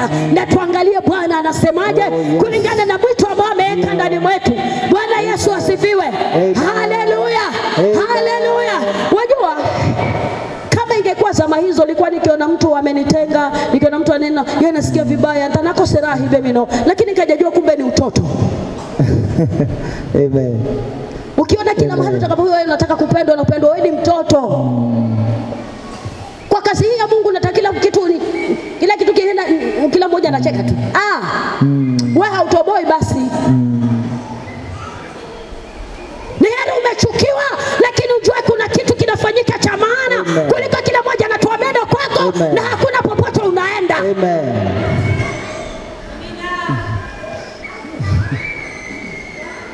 [SPEAKER 1] moja na tuangalie Bwana anasemaje kulingana na mwito ambao ameweka ndani mwetu. Bwana Yesu asifiwe. Haleluya, haleluya. Wajua kama ingekuwa zama hizo, nilikuwa nikiona mtu amenitenga, nikiona mtu anena yeye nasikia vibaya, ntanako seraha hivi mino, lakini nikajua kumbe ni utoto.
[SPEAKER 2] Amen.
[SPEAKER 1] Ukiona kila mahali utakapokuwa wewe unataka kupendwa na kupendwa, wewe ni mtoto. Kwa kazi hii ya Mungu nataka kila kitu kienda, kila mmoja anacheka tu. Wewe hautoboi basi. Ni heri umechukiwa, lakini ujue kuna kitu kinafanyika cha maana kuliko kila mmoja anatoa meno kwako na hakuna popote unaenda.
[SPEAKER 2] Amen.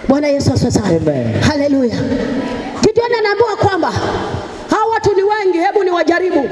[SPEAKER 1] Bwana Yesu asifiwe. Haleluya. Gideon anaambiwa kwamba hawa watu ni wengi, hebu ni wajaribu.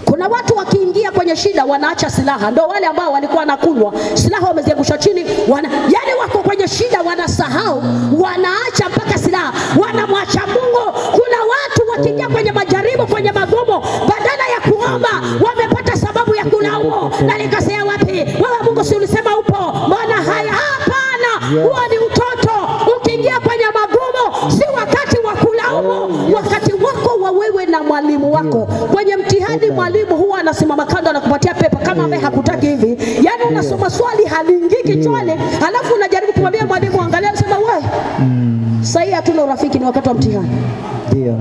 [SPEAKER 1] Kuna watu wakiingia kwenye shida wanaacha silaha, ndio wale ambao walikuwa nakunywa silaha wameziangusha chini, yani wako kwenye shida wanasahau, wanaacha mpaka silaha, wanamwacha Mungu. Kuna watu wakiingia kwenye majaribu, kwenye magumu, badala ya kuomba wamepata sababu ya kulaumu. Na nikasema wapi wewe Mungu, si ulisema upo, mbona haya? Hapana, huo ni utoto. Ukiingia kwenye magumu si wakati wa kulaumu, wakati wako wa wewe na mwalimu wako. Kwenye mtihani mwalimu huwa anasimama kando na kupatia pepa kama ambaye hakutaki hivi. Yaani unasoma swali haliingii kichwani, alafu unajaribu kumwambia mwalimu angalia, anasema wewe sasa hatuna urafiki, ni wakati wa mtihani.
[SPEAKER 2] Ndio.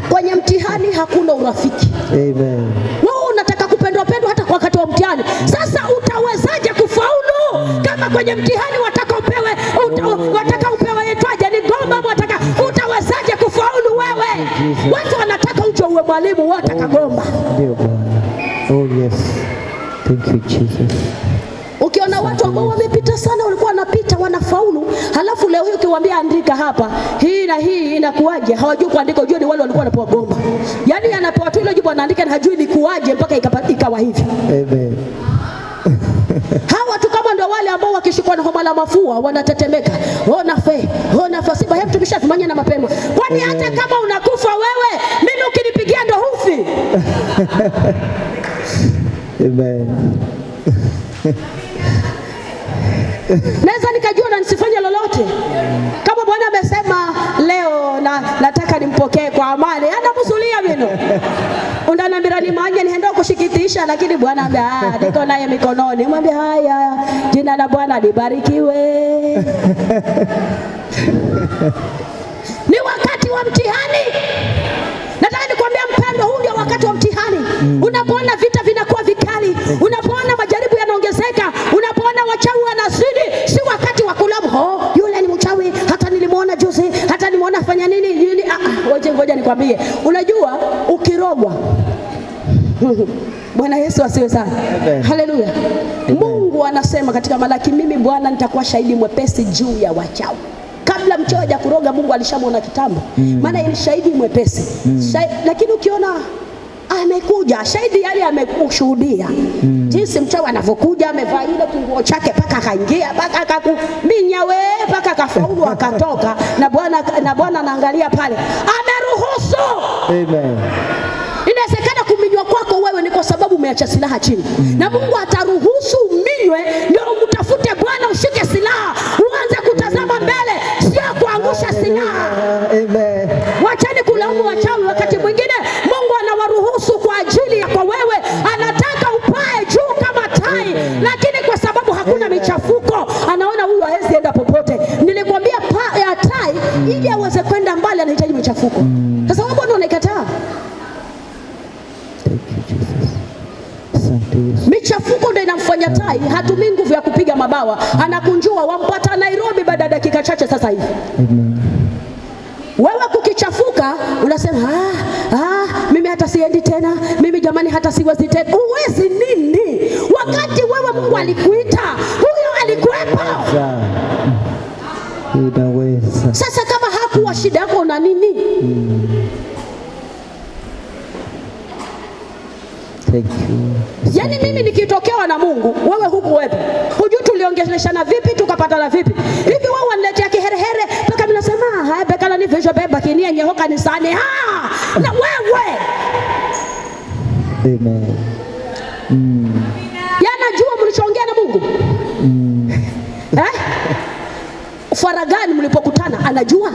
[SPEAKER 1] Kwenye mtihani hakuna urafiki.
[SPEAKER 2] Amen.
[SPEAKER 1] Wewe unataka kupendwa hata kwa wakati wa mtihani. Sasa utawezaje kufaulu kama kwenye mtihani wataka upewe etwaje ni gomba, utawezaje kufaulu wewe? Watu wanataka uje uwe mwalimu, wote kagomba.
[SPEAKER 2] Ndio Bwana. Oh yes. Thank you Jesus.
[SPEAKER 1] Ukiona watu ambao wamepita sana, walikuwa wanapita wanafaulu, halafu leo hii ukiwaambia andika hapa hii na hii inakuaje, hawajui kuandika. Unajua ni wale walikuwa wanapewa gomba. Yaani anapewa tu ile jibu anaandika na hajui ni kuaje mpaka ikawa hivi.
[SPEAKER 2] Amen.
[SPEAKER 1] Hawa tu kama ndio wale ambao wakishikwa na homa la mafua wanatetemeka. Ona fasiba, hebu tumeshafanya na mapema. Kwani hata kama unakufa wewe, mimi ukinipigia ndo hufi.
[SPEAKER 2] Amen.
[SPEAKER 1] Naweza nikajua na nisifanye lolote. Kama Bwana amesema leo nataka nimpokee kwa amani, anakuzulia mino. Undanambira ni maji nienda kushikitisha, lakini Bwana ambaye niko naye mikononi. Mwambie haya, jina la Bwana libarikiwe. Ni wakati wa mtihani. Nataka nikwambia mpendo, huu ndio wakati wa mtihani. Unapoona vita vinakuwa vikali, unapoona majaribu yanaongezeka, unapoona wachawi wanazidi, si wakati wa kulamu. Yule ni mchawi, hata nilimuona juzi, hata nimeona fanya nini yule. Ngoja nikwambie. Unajua ukirogwa Bwana Yesu asiwe sana. Haleluya. Mungu anasema katika Malaki, mimi Bwana nitakuwa shahidi mwepesi juu ya wachawi. Kabla mchawi hajakuroga Mungu alishamwona kitambo. Maana ni shahidi mwepesi. Lakini ukiona amekuja shahidi, yale amekushuhudia jinsi mchawi anavyokuja, amevaa ile kinguo chake paka akaingia, paka akakuminya wewe, paka akafaulu akatoka, na Bwana anaangalia pale, ameruhusu.
[SPEAKER 2] Amen.
[SPEAKER 1] Inawezekana kuminywa kwako wewe ni kwa sababu umeacha silaha chini. Na Mungu ataruhusu uminywe ndio umtafute Bwana, ushike silaha, uanze kutazama mbele, sio kuangusha silaha.
[SPEAKER 2] Amen.
[SPEAKER 1] Wachani kulaumu wachawi. Wakati mwingine Mungu anawaruhusu kwa ajili yako wewe, anataka upae juu kama tai. Lakini kwa sababu hakuna michafuko, anaona huyu hawezi enda popote. Nilikwambia ya tai ili aweze kwenda mbali anahitaji michafuko. Sasa wewe Bwana unaikataa. Michafuko ndio inamfanya tai hatumii nguvu ya kupiga mabawa, anakunjua, wampata Nairobi baada ya dakika chache sasa hivi. Wewe kukichafuka unasema mimi hata siendi tena, mimi jamani hata siwezi tena. Uwezi nini? Wakati wewe Mungu alikuita, huyo alikuwepo.
[SPEAKER 2] Unaweza.
[SPEAKER 1] Sasa kama hakuwa shida yako una nini?
[SPEAKER 2] Thank you.
[SPEAKER 1] Yaani mimi nikitokewa na Mungu, wewe hukuwepo. Hujui tuliongeleshana vipi, tukapatana vipi? Hivi wewe unaniletea kiherehere mpaka mimi nasema haya bekala ni visho beba kinia nyeho kanisani. Na wewe.
[SPEAKER 2] Amen.
[SPEAKER 1] Yanajua mlichoongea na Mungu. Faragani mlipokutana anajua.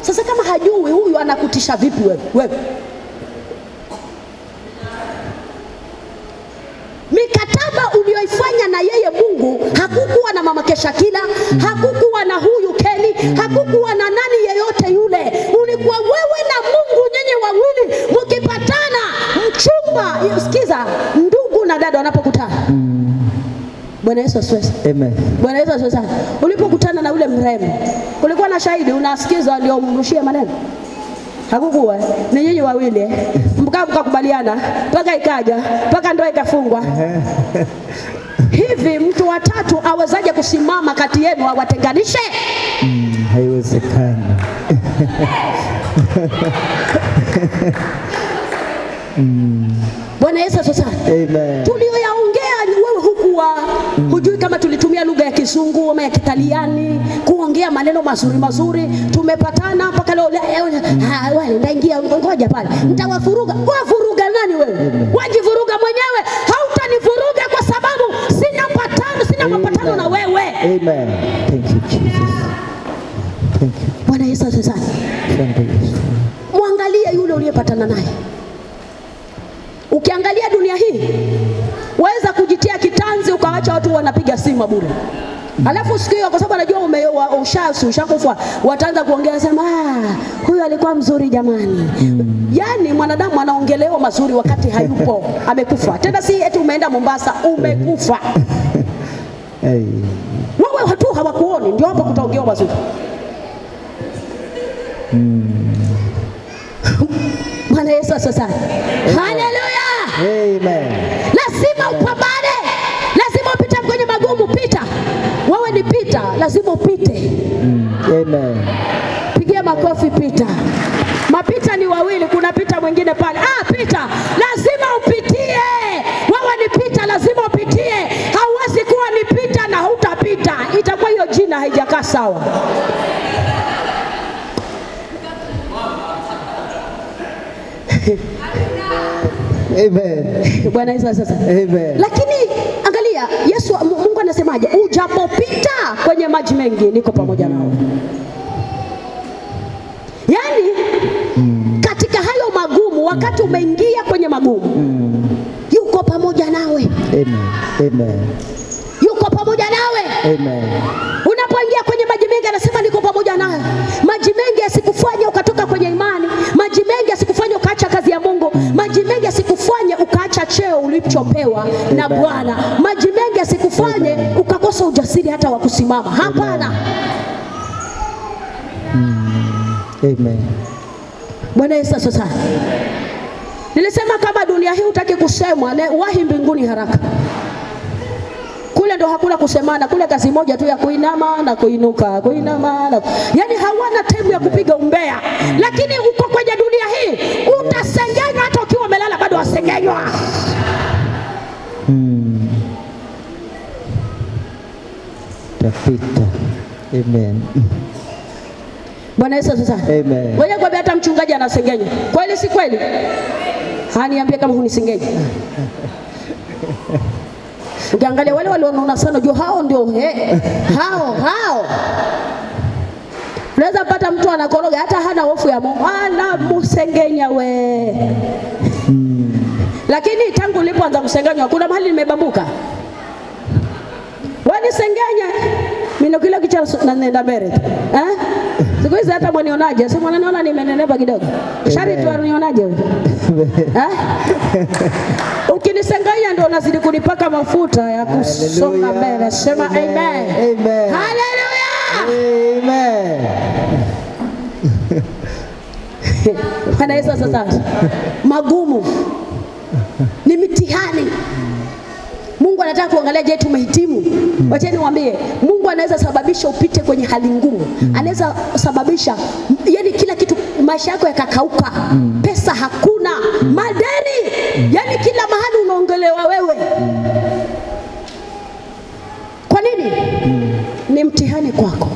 [SPEAKER 1] Sasa kama hajui, huyu anakutisha vipi wewe? Mikataba uliyoifanya na yeye Mungu, hakukuwa na mama Keshakila, hakukuwa na huyu Keni, hakukuwa na nani yeyote yule. Ulikuwa wewe na Mungu, nyinyi wawili mkipatana, mchumba. Sikiza, ndugu na dada wanapokutana. Bwana Yesu asifiwe. Amen. Bwana Yesu asifiwe. Ulipokutana na ule mrembo, ulikuwa na shahidi unasikiza ndio umrushia maneno? Hakukuwa. Ni nyinyi wawili mkakubaliana mpaka ikaja, mpaka ndoa ikafungwa. Hivi mtu wa tatu awezaje kusimama kati yenu awatenganishe?
[SPEAKER 2] Haiwezekani.
[SPEAKER 1] Bwana Yesu asifiwe. Amen. Tulioyaongea wewe hukuwa hujui kama tulitumia lugha ya Kizungu ama ya Kitaliani kuongea maneno mazuri. Tumepatana mpaka leo. Wewe ndaingia, ngoja pale, nitawafuruga. Wafuruga nani wewe? Wajivuruga mwenyewe. Hautanivuruga kwa sababu sina mapatano na wewe.
[SPEAKER 2] Amen. Thank you Jesus. Thank you.
[SPEAKER 1] Bwana Yesu asifiwe. Muangalie yule uliyepatana naye. Ukiangalia dunia hii, waweza kujitia kitanzi ukawacha watu wanapiga simu bure. Alafu sikio, kwa sababu anajua ushakufa, wataanza kuongea sema huyu alikuwa mzuri jamani. Yaani mwanadamu anaongelewa mazuri wakati hayupo, amekufa. Tena si eti umeenda Mombasa, umekufa. Wewe watu hawakuoni, ndio hapo kutaongewa mazuri. Bwana Yesu asifiwe. Haleluya.
[SPEAKER 2] Amen.
[SPEAKER 1] Lazima upambane. Lazima upite kwenye magumu. Pita. Wewe ni pita, lazima upite.
[SPEAKER 2] Amen.
[SPEAKER 1] Pigia makofi pita. Mapita ni wawili, kuna pita mwingine pale. Pita. Lazima upitie. Wewe ni pita, lazima upitie. Hauwezi kuwa ni pita na hutapita. Itakuwa hiyo jina haijakaa sawa.
[SPEAKER 2] Amen.
[SPEAKER 1] Bwana Yesu asifiwe.
[SPEAKER 2] Amen.
[SPEAKER 1] Lakini angalia, Mungu anasemaje? Ujapopita kwenye maji mengi niko pamoja nawe. Yaani katika hayo magumu, wakati umeingia kwenye magumu, yuko pamoja nawe.
[SPEAKER 2] Amen. Amen.
[SPEAKER 1] Yuko pamoja nawe.
[SPEAKER 2] Amen.
[SPEAKER 1] Unapoingia kwenye maji mengi anasema niko pamoja nawe. Maji mengi yasikufanye ukatoka kwenye imani. Maji mengi yasikufanye ukaacha kazi ya Mungu. Maji mengi yasikufanye ukaacha cheo ulichopewa na Bwana. Maji mengi yasikufanye ukakosa ujasiri hata wa kusimama. Hapana.
[SPEAKER 2] Amen.
[SPEAKER 1] Bwana Yesu asifiwe. Nilisema kama dunia hii hutaki kusemwa, wahi mbinguni haraka. Kule ndo hakuna kusemana, kule kazi moja tu ya kuinama na kuinuka, kuinama na... Yaani hawana time ya kupiga umbea. Lakini uko kwenye dunia hii utasengenywa hata ukiwa umelala bado wasengenywa.
[SPEAKER 2] Tapita. Amen.
[SPEAKER 1] Bwana Yesu asifiwe.
[SPEAKER 2] Amen.
[SPEAKER 1] Wewe kwa hata mchungaji anasengenywa. Kweli si kweli? Niambie kama hunisengenyi. Ukiangalia wale wanaona sana juu hao ndio hao. Unaweza pata mtu anakoroga hata hana hofu ya Mungu. Musengenya we. Lakini tangu nilipoanza kusengenya kuna mahali nimebambuka. Wani sengenya. Mimi kila kichana na nenda mbele. Siku hizi hata mwanionaje? Si mwananiona nimenenepa kidogo. Shari tu anionaje wewe? Ukinisengenya ndio unazidi kunipaka mafuta ya kusonga mbele. Sema amen.
[SPEAKER 2] Amen.
[SPEAKER 1] Haleluya.
[SPEAKER 2] Amen.
[SPEAKER 1] Bwana Yesu sasa. Magumu ni mitihani. Mungu anataka kuangalia, je, tumehitimu? Wacha niwaambie, Mungu anaweza sababisha upite kwenye hali ngumu. Anaweza sababisha yani kila kitu maisha yako yakakauka. Pesa hakuna, madeni. Yani kila mahali unaongelewa wewe. Kwa nini? Ni mtihani kwako.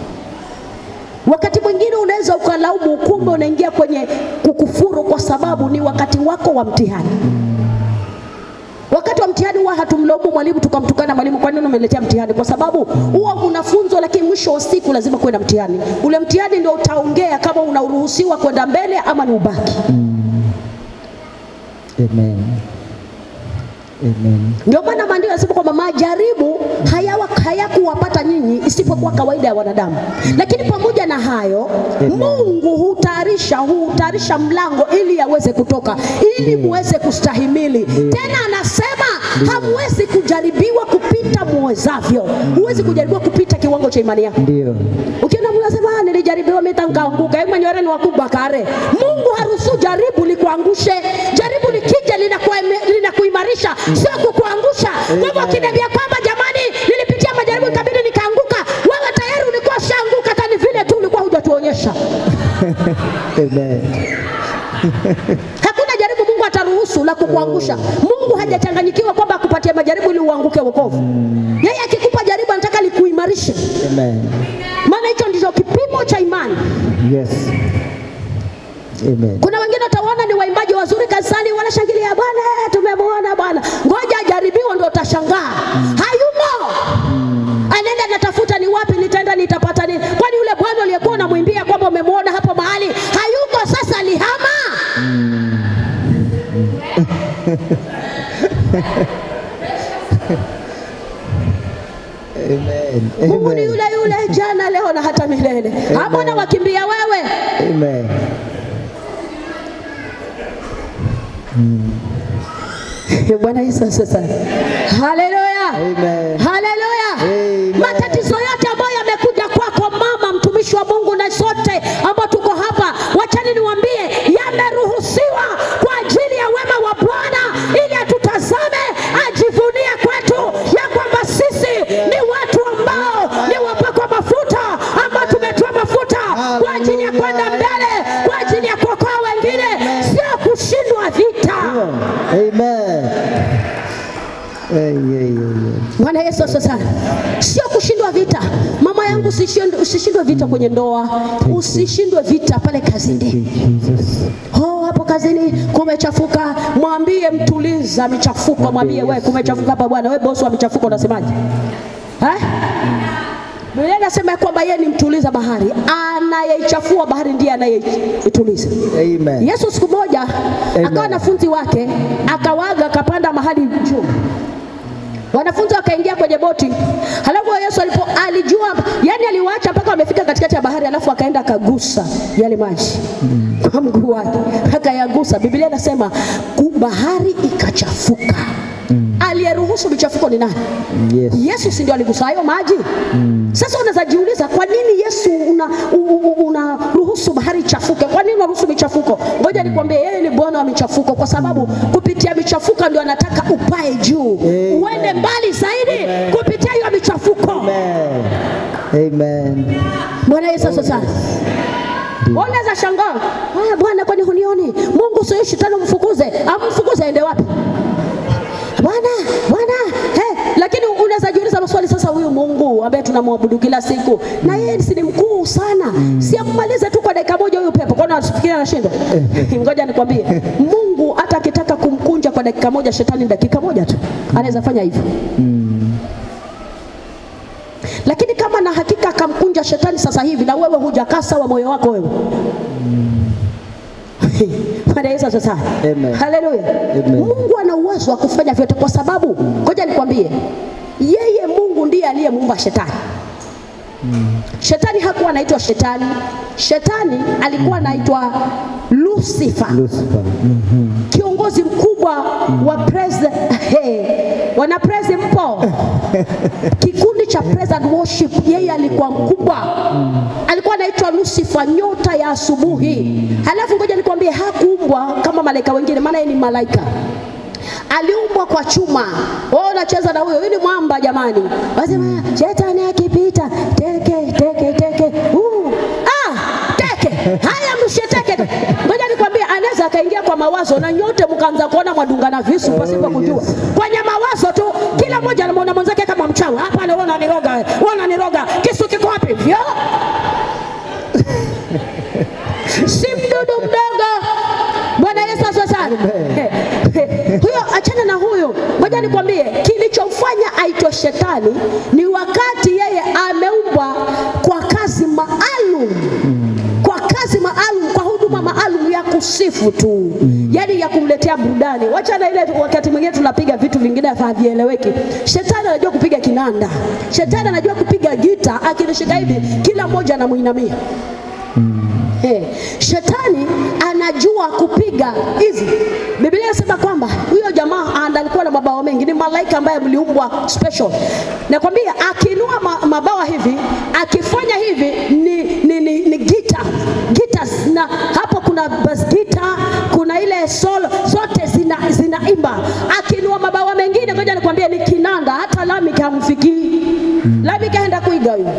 [SPEAKER 1] Wakati mwingine unaweza ukalaumu, kumbe unaingia kwenye kukufuru kwa sababu ni wakati wako wa mtihani. Wakati wa mtihani huwa hatumlaumu mwalimu tukamtukana mwalimu, kwa nini umeletea mtihani? Kwa sababu huwa unafunzwa, lakini mwisho wa siku lazima kuwe na mtihani. Ule mtihani ndio utaongea kama unaruhusiwa kwenda mbele ama ni ubaki.
[SPEAKER 2] Amen. Amen.
[SPEAKER 1] Ndio maana maandiko yanasema kwamba majaribu hayakuwapata nyinyi isipokuwa kawaida ya wanadamu. Lakini pamoja na hayo, Mungu hutayarisha mlango ili aweze kutoka, ili muweze kustahimili. Tena anasema hamwezi kujaribiwa kupita muwezavyo. Huwezi kujaribiwa kupita kiwango cha imani yako.
[SPEAKER 2] Ndio.
[SPEAKER 1] Ukiona mtu anasema nilijaribiwa mimi nikaanguka, hebu nyore ni wakubwa kare. Mungu haruhusu jaribu likuangushe. Jaribu likija linakuimarisha, sio kukuangusha. Kwa hivyo ukiniambia kwamba jamani nilipitia majaribu ikabidi nikaanguka, wewe tayari ulikuwa ushaanguka, hata ni vile tu ulikuwa hujatuonyesha.
[SPEAKER 2] Amen.
[SPEAKER 1] Hakuna jaribu Mungu ataruhusu la kukuangusha. Mungu hajachanganyikiwa kwamba akupatie majaribu ili uanguke wokovu. Yeye akikupa jaribu anataka likuimarishe.
[SPEAKER 2] Amen.
[SPEAKER 1] Maana hicho ndicho kipimo cha imani.
[SPEAKER 2] Yes. Amen.
[SPEAKER 1] Kuna wengine utaona ni waimbaji wazuri kanisani, wanashangilia Bwana, tumemwona Bwana. Ngoja ajaribiwe ndio utashangaa. Hayumo. Anaenda anatafuta ni wapi nitaenda nitapata nini? Kwani yule Bwana aliyekuwa unamwimbia kwamba umemwona hapo mahali hayuko, sasa alihama.
[SPEAKER 2] Amen.
[SPEAKER 1] Mungu ni yule yule jana leo na hata milele. Hamna wakimbia wewe.
[SPEAKER 2] Amen.
[SPEAKER 1] Bwana Yesu asifiwe. Haleluya.
[SPEAKER 2] Amen.
[SPEAKER 1] Haleluya.
[SPEAKER 2] Amen.
[SPEAKER 1] Matatizo yote ambayo yamekuja kwako mama mtumishi wa Mungu na sote ambao tuko hapa, wachani niwaambie yameruhusiwa kwa ajili ya wema wa Bwana, ili atutazame, ajivunie kwetu ya kwamba sisi ni watu ambao ni wapakwa mafuta, ambao tumetoa mafuta kwa ajili ya kwenda mbele, kwa ajili ya kuokoa wengine, sio kushindwa vita.
[SPEAKER 2] Amen.
[SPEAKER 1] Bwana Yesu asifiwe. Sio kushindwa vita. Mama yangu, usishindwe vita kwenye ndoa, usishindwe vita pale kazini. Hapo kazini kumechafuka, mwambie mtuliza michafuko, mwambie wewe kumechafuka hapa bwana, wewe bosi wa michafuko unasemaje? Biblia inasema kwamba yeye ni mtuliza bahari, anayeichafua bahari ndiye anayeituliza.
[SPEAKER 2] Amen.
[SPEAKER 1] Yesu siku moja akawa wanafunzi wake, akawaga akapanda mahali juu. Wanafunzi wakaingia kwenye boti. Halafu Yesu alijua, yani aliwaacha mpaka wamefika katikati ya bahari, halafu akaenda akagusa yale maji kwa mguu wake, akayagusa. Biblia inasema bahari ikachafuka. Aliyeruhusu michafuko ni nani?
[SPEAKER 2] Yes.
[SPEAKER 1] Yesu si ndio aligusa hayo maji? Sasa unaweza jiuliza kwa nini Yesu unaruhusu bahari chafuke? Kwa nini unaruhusu michafuko? Ngoja nikwambie, yeye ni Bwana wa michafuko, kwa sababu kupitia michafuko ndio anataka upae juu, uende mbali zaidi kupitia hiyo michafuko.
[SPEAKER 2] Amen. Amen.
[SPEAKER 1] Bwana Yesu asifiwe. Unaweza shangaa, Bwana kwani hunioni? Mungu sio shetani mfukuze, amfukuze aende wapi? Bwana, lakini unaweza jiuliza maswali sasa, huyu Mungu ambaye tunamwabudu kila siku, na yeye si ni mkuu sana, si amalize tu kwa dakika moja huyu pepo? Kwa nini unafikiria anashinda? Ngoja nikwambie, Mungu hata akitaka kumkunja kwa dakika moja, shetani dakika moja tu anaweza fanya hivyo. Lakini kama na hakika akamkunja shetani sasa hivi, na wewe hujakaa sawa moyo wako wewe, Bwana Yesu sasa. Haleluya. Mungu ana uwezo wa kufanya vyote, kwa sababu ngoja nikwambie, yeye Mungu ndiye aliyemuumba shetani. Shetani hakuwa anaitwa shetani. Shetani alikuwa anaitwa Lucifer. Kiongozi mkubwa wa wana praise mpo kikundi cha praise and worship, yeye alikuwa mkubwa. Alikuwa anaitwa Lucifer, nyota ya asubuhi. Halafu ngoja nikwambie, hakuumbwa kama malaika wengine, maana yeye ni malaika. Aliumbwa kwa chuma. Wao unacheza na huyo, ni mwamba jamani. Wasema shetani akipita teke. Teke. Haya msheteke. Ngoja nikwambie, anaweza akaingia kwa mawazo na nyote mkaanza kuona mwadunga na visu pasipo kujua. Kwenye mawazo tu kila mmoja anamuona mwenzake kama mchawi. Hapa anaona niroga. Kisu kiko wapi? Vyo. Si mdudu mdogo. Bwana Yesu asifiwe. Huyo achana na huyo. Ngoja Ngoja nikwambie, kilichomfanya aitwe shetani ni wakati yeye ameumbwa kwa kazi maalum. Kwa kazi maalum, kwa huduma maalum ya kusifu tu. Yaani ya kumletea burudani. Wacha na ile wakati mwingine tunapiga vitu vingine havieleweki. Shetani anajua kupiga kinanda. Shetani anajua kupiga gita, akilishika hivi kila mmoja anamuinamia. Shetani anajua kupiga hizi. Biblia inasema kwamba huyo jamaa alikuwa na mabawa mengi, ni malaika ambaye mliumbwa special. Nakwambia akiinua mabawa hivi, akifanya hivi ni guitars, na hapo kuna bass guitar, kuna ile solo, zote zinaimba. Akiinua mabawa mengine, ngoja nikwambie, ni kinanda, hata Lameki hamfikii. Lameki aenda kuiga huyo.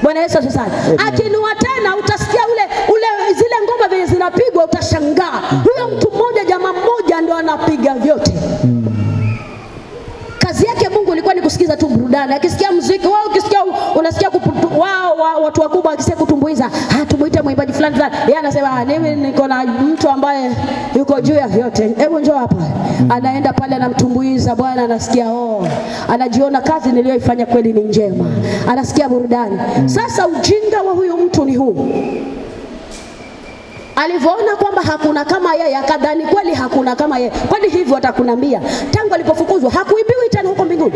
[SPEAKER 1] Bwana Yesu asifiwe. Akiinua tena utasikia ule zile ngoma vile zinapigwa, utashangaa. Huyo mtu mmoja, jamaa mmoja ndo anapiga vyote. Kazi yake Mungu ilikuwa ni kusikiza tu burudani. Akisikia muziki, wao ukisikia unasikia wao watu wakubwa akisikia kutumbuiza, tumuite mwimbaji fulani. Yeye anasema mimi niko na mtu ambaye yuko juu ya vyote. Hebu njoo hapa. Anaenda pale anamtumbuiza, Bwana anasikia anajiona kazi niliyoifanya kweli ni njema. Anasikia burudani. Sasa ujinga wa huyu mtu ni huu. Alivyoona kwamba hakuna kama yeye, akadhani kweli hakuna kama yeye. Kwani hivyo atakunambia? Tangu alipofukuzwa hakuimbiwi tena huko mbinguni.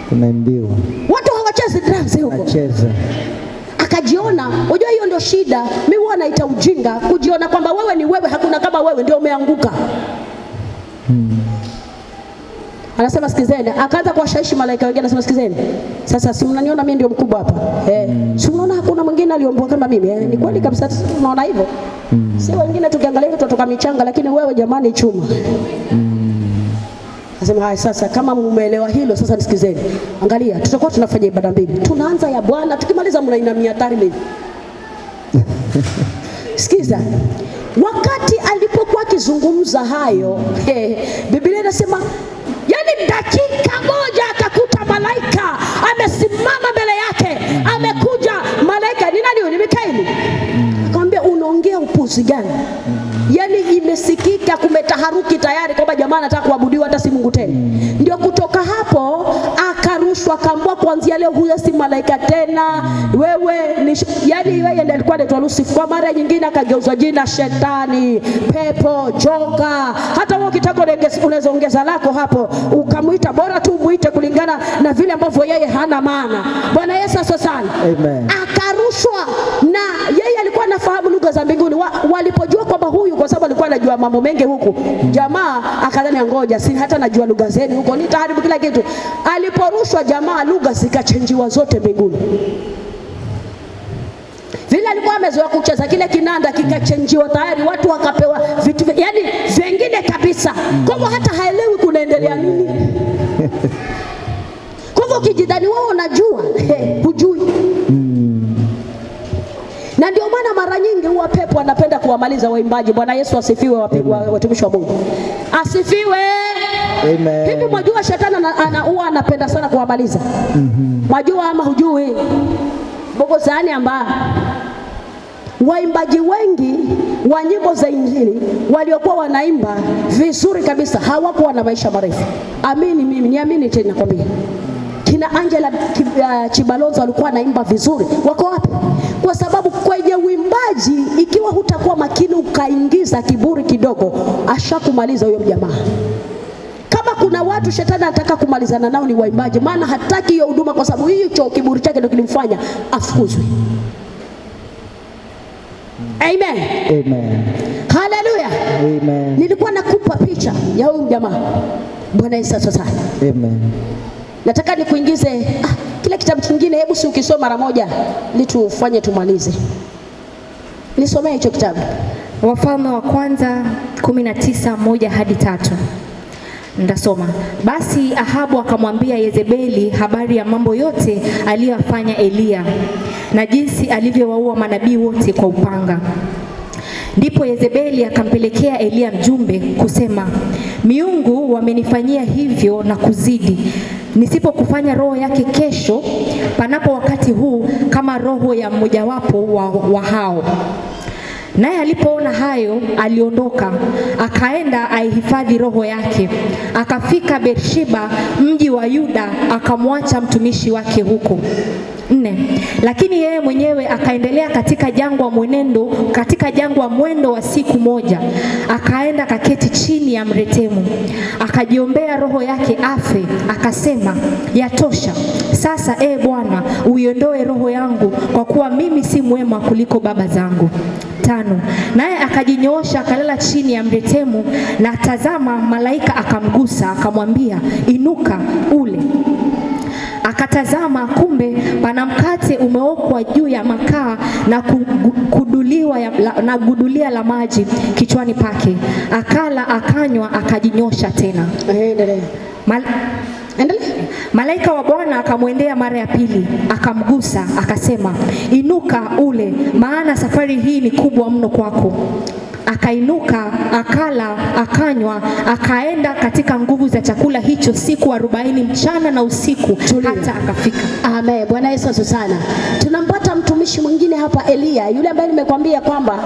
[SPEAKER 2] Kunaimbiwa.
[SPEAKER 1] Watu hawachezi drums huko.
[SPEAKER 2] Acheza.
[SPEAKER 1] Akajiona, unajua hiyo ndio shida. Mimi huwa naita ujinga, kujiona kwamba wewe ni wewe, hakuna kama wewe, ndio umeanguka. Anasema sikizeni, akaanza kuwashawishi malaika wengine, anasema sikizeni. Sasa si mnaniona mimi ndio mkubwa hapa. Si unaona hakuna mwingine aliombwa kama mimi? Ni kweli kabisa, unaona hivyo? Si wengine tukiangalia hivi tutoka michanga, lakini wewe jamani chuma. Anasema haya, sasa kama mumeelewa hilo, sasa nisikizeni. Angalia, tutakuwa tunafanya ibada mbili. Tunaanza ya Bwana, tukimaliza mnainamia tari mbili. Sikiza. Wakati alipokuwa akizungumza hayo, Biblia inasema yani dakika moja akakuta malaika amesimama mbele yake. Amekuja malaika, ni nani huyo? Ni Mikaeli. Akamwambia unaongea upuzi gani? Yani imesikika, kumetaharuki tayari kwamba jamaa anataka kuabudiwa, hata si Mungu tena. Ndio kutoka hapo akarushwa, kaambwa kuanzia leo huyo si malaika tena, wewe ni yani yeye ndiye alikuwa anaitwa Lucifer. Kwa mara nyingine akageuzwa jina shetani, pepo, joka. Hata wewe ukitaka unaweza ongeza lako hapo ukamuita, bora tu muite kulingana na vile ambavyo yeye hana maana. Bwana Yesu asifiwe sana.
[SPEAKER 2] Amen.
[SPEAKER 1] Akarushwa, na yeye alikuwa anafahamu lugha za mbinguni. Walipojua kwamba huyu, kwa sababu alikuwa anajua mambo mengi huku, jamaa akadhani ngoja, si hata najua lugha zenu huko, nitaharibu kila kitu. Aliporushwa jamaa, lugha zikachenjiwa zote mbinguni. Vile alikuwa amezoea kucheza kile kinanda kikachenjiwa tayari, watu wakapewa vitu yani vingine kabisa. Kwa hivyo hata haelewi kunaendelea nini. Kwa hivyo ukijidhani wewe unajua, hujui. Na ndio maana mara nyingi huwa pepo anapenda kuwamaliza waimbaji. Bwana Yesu asifiwe, watumishi wa Mungu. Asifiwe.
[SPEAKER 2] Amen.
[SPEAKER 1] Hivi mwajua shetani huwa anapenda sana kuwamaliza? Mwajua ama hujui? Boko zani amba waimbaji wengi wa nyimbo za Injili waliokuwa wanaimba vizuri kabisa hawakuwa na maisha marefu. Amini mimi, niamini tena nakwambia. Kina Angela Chibalonzo walikuwa naimba vizuri. Wako wapi? Kwa sababu kwenye uimbaji, ikiwa hutakuwa makini ukaingiza kiburi kidogo, ashakumaliza huyo jamaa. Kama kuna watu shetani anataka kumalizana nao ni waimbaji, maana hataki hiyo huduma, kwa sababu hicho kiburi chake ndio kilimfanya afukuzwe. Amen.
[SPEAKER 2] Amen.
[SPEAKER 1] Hallelujah.
[SPEAKER 2] Amen.
[SPEAKER 1] Nilikuwa nakupa picha ya huyu jamaa. Bwana Yesu asifiwe.
[SPEAKER 2] Amen.
[SPEAKER 1] Nataka nikuingize kila kitabu kingine, hebu si ukisoma mara moja ili tufanye tumalize. Nisomee hicho kitabu.
[SPEAKER 3] Wafalme wa kwanza 19:1-3. Ndasoma. Basi Ahabu akamwambia Yezebeli habari ya mambo yote aliyofanya Eliya na jinsi alivyowaua manabii wote kwa upanga. Ndipo Yezebeli akampelekea Eliya mjumbe kusema, miungu wamenifanyia hivyo na kuzidi, nisipokufanya roho yake kesho panapo wakati huu kama roho ya mmojawapo wa hao. Naye alipoona hayo aliondoka, akaenda aihifadhi roho yake. Akafika Beersheba, mji wa Yuda, akamwacha mtumishi wake huko. 4. Lakini yeye mwenyewe akaendelea katika jangwa mwendo wa siku moja, akaenda kaketi chini ya mretemu, akajiombea roho yake afe, akasema, yatosha sasa, Bwana, uiondoe roho yangu, kwa kuwa mimi si mwema kuliko baba zangu. 5. Naye akajinyoosha akalala chini ya mretemu, na tazama, malaika akamgusa akamwambia, inuka ule. Akatazama, kumbe pana mkate umeokwa juu ya makaa na gudulia la maji kichwani pake. Akala, akanywa, akajinyosha tena. Malaika wa Bwana akamwendea mara ya pili, akamgusa, akasema, inuka ule, maana safari hii ni kubwa mno kwako. Akainuka, akala, akanywa, akaenda katika nguvu za chakula hicho siku 40 mchana na usiku, hata akafika.
[SPEAKER 1] Amen. Bwana Yesu asifiwe sana. Tunampata mtumishi mwingine hapa, Elia, yule ambaye nimekwambia kwamba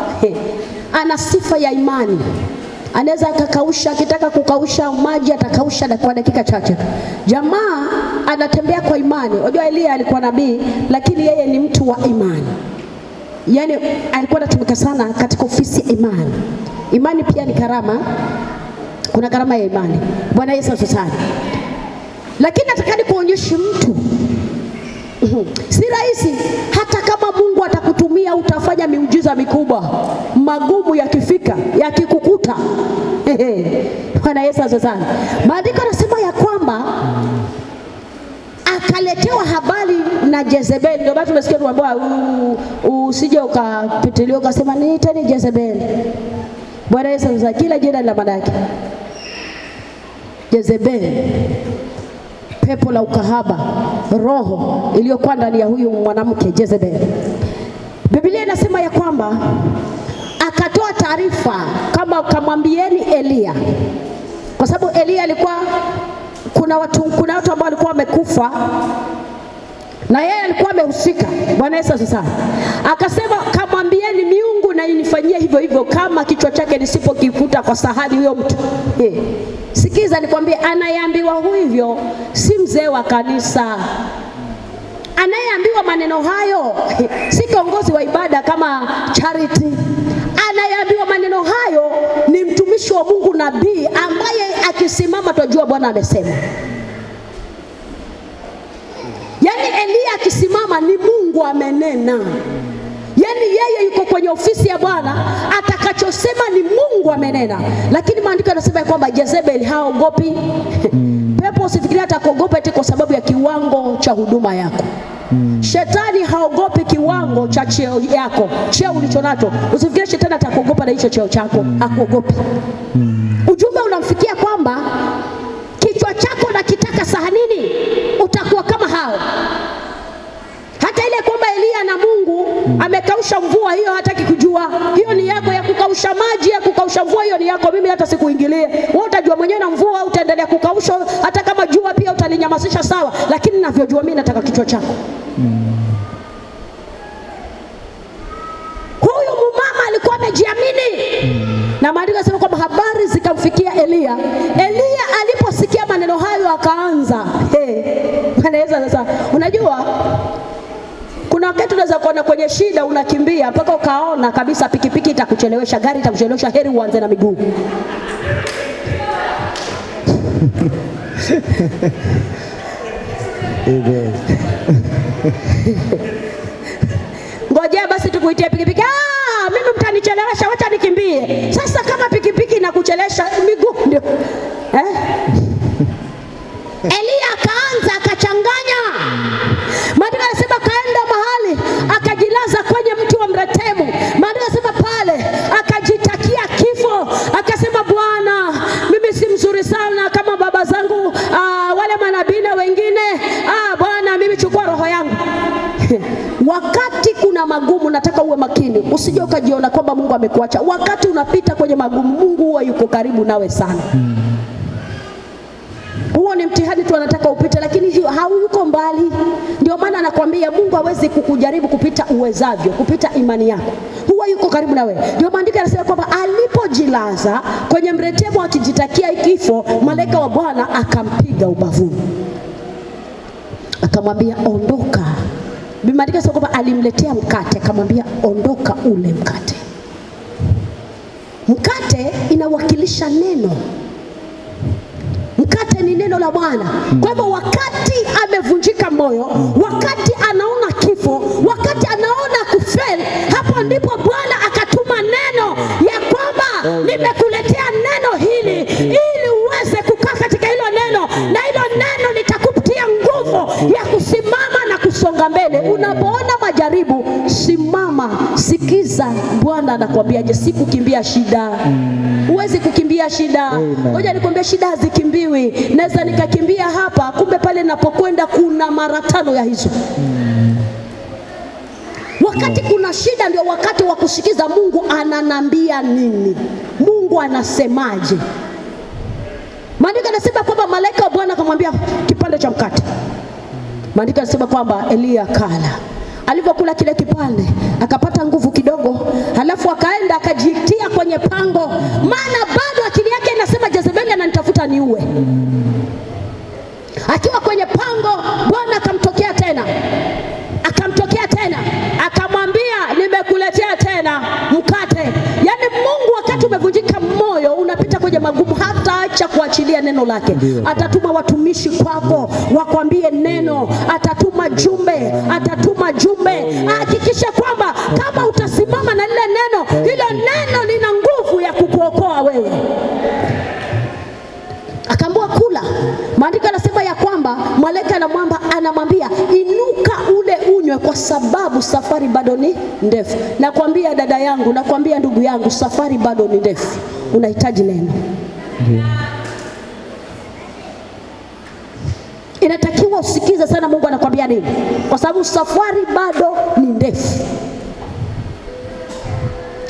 [SPEAKER 1] ana sifa ya imani. Anaweza akakausha, akitaka kukausha maji atakausha kwa dakika chache. Jamaa anatembea kwa imani. Unajua Elia alikuwa nabii, lakini yeye ni mtu wa imani. Yaani alikuwa anatumika sana katika ofisi ya imani. Imani pia ni karama. Kuna karama ya imani. Bwana Yesu asifiwe sana. Lakini nataka nikuonyeshe mtu si rahisi. Hata kama Mungu atakutumia, utafanya miujiza mikubwa, magumu yakifika, yakikukuta. Bwana Yesu asifiwe sana. Maandiko yanasema ya kwamba akaletewa habari na Jezebeli. Ndio bado tumesikia tuambiwa usije ukapitiliwa ukasema niiteni Jezebeli. Bwana Yesu asifiwe. Kila jina la madaki. Jezebeli, pepo la ukahaba, roho iliyokuwa ndani ya huyu mwanamke Jezebeli. Biblia inasema ya kwamba akatoa taarifa kama kamwambieni Elia, kwa sababu Elia alikuwa kuna watu ambao walikuwa wamekufa na yeye alikuwa amehusika. Bwana Yesu asifiwe. Akasema kamwambieni miungu na inifanyie hivyo hivyo, kama kichwa chake nisipokifuta kwa sahani huyo mtu. Sikiza nikwambie, anayeambiwa hivyo si mzee wa kanisa. Anayeambiwa maneno hayo si kiongozi wa ibada kama Charity. Anayeambiwa maneno hayo ni mtumishi wa Mungu, nabii, ambaye akisimama tujua Bwana amesema. Yaani Elia akisimama ni Mungu amenena. Yaani yeye yuko kwenye ofisi ya Bwana, atakachosema ni Mungu amenena. Lakini maandiko yanasema ya kwamba Jezebeli haogopi. Pepo usifikirie atakuogopa eti kwa sababu ya kiwango cha huduma yako. Shetani haogopi kiwango cha cheo yako, cheo ulichonacho. Usifikirie shetani atakuogopa na hicho cheo chako, hakuogopi. Ujumbe unamfikia kwamba kichwa chako nakitaka sahanini, utakuwa kama hao. Hata ile kwamba Elia na Mungu amekausha mvua, hiyo hataki kujua. Hiyo ni yako ya kukausha maji, ya kukausha mvua, hiyo ni yako. Mimi hata sikuingilie. Wewe utajua mwenyewe na mvua utaendelea kukausha, hata kama jua pia utalinyamazisha sawa, lakini ninavyojua mimi nataka kichwa chako. Huyu mama alikuwa amejiamini. Na maandiko yanasema kwamba habari zikamfikia Elia. Elia aliposikia maneno hayo akaanza. Sasa unajua kuna wakati unaweza kuona kwenye shida unakimbia mpaka ukaona kabisa pikipiki itakuchelewesha, gari itakuchelewesha, heri uanze na miguu. Ngojea basi tukuitie pikipiki. Mimi mtanichelewesha, wacha nikimbie. Sasa kama pikipiki inakuchelewesha, miguu ndio. Elia akaanza akachanganya. Maandiko yanasema kaenda mahali akajilaza kwenye mti wa mretemu. Maandiko yanasema pale akajitakia kifo, akasema Bwana, mimi si mzuri sana kama baba zangu wale manabii na wengine. Bwana, mimi chukua roho yangu. Wakati kuna magumu nataka uwe makini, usije ukajiona kwamba Mungu amekuacha. Wakati unapita kwenye magumu, Mungu huwa yuko karibu nawe sana. Huo ni mtihani tu anataka upite, lakini hiyo hauko mbali. Ndio maana anakuambia nakwambia Mungu hawezi kukujaribu kupita uwezavyo, kupita imani yako. Huwa yuko karibu na wewe. Ndio maandiko yanasema kwamba alipojilaza kwenye mretemo akijitakia kifo, malaika wa Bwana akampiga ubavuni, akamwambia ondoka. Maandiko yanasema kwamba alimletea mkate, akamwambia ondoka ule mkate. Mkate inawakilisha neno. Mkate ni neno la Bwana. Kwa hivyo wakati amevunjika moyo, wakati anaona kifo, wakati anaona kufeli, hapo ndipo Bwana akatuma neno ya kwamba nimekuletea neno hili ili uweze kukaa katika hilo neno, na hilo neno litakupatia nguvu ya kusimama na kusonga mbele. Unapoona majaribu, simama, sikiza Bwana anakuambiaje. Si kukimbia shida. Huwezi kukimbia shida. Ngoja nikwambie, shida hazikimbiwi. Naweza nikakimbia hapa, kumbe pale napokwenda kuna mara 5 ya hizo. Wakati kuna shida ndio wakati wa kusikiza Mungu ananambia nini, Mungu anasemaje. Maandiko yanasema kwamba malaika wa Bwana akamwambia kipande cha mkate. Maandiko yanasema kwamba Elia akala. Alipokula kile kipande akapata nguvu kidogo, halafu akaenda akajitia kwenye pango, maana bado akili yake inasema Jezebeli ananitafuta niue. Akiwa kwenye pango, Bwana akamtokea tena, akamwambia nimekuletea tena mkate. Yaani Mungu wakati umevunjika moyo, unapita kwenye magumu, hataacha kuachilia neno lake. Atatuma watumishi kwako wakwambie neno, atatuma jumbe. Hakikisha kwamba kama utasimama na lile neno, hilo neno lina nguvu ya kukuokoa wewe. Akaambiwa kula. Maandiko yanasema ya kwamba malaika anamwambia inuka ule unywe, kwa sababu safari bado ni ndefu. Nakwambia dada yangu, nakwambia ndugu yangu, safari bado ni ndefu. Unahitaji neno. Inatakiwa usikize sana Mungu anakuambia nini, kwa sababu safari bado ni ndefu.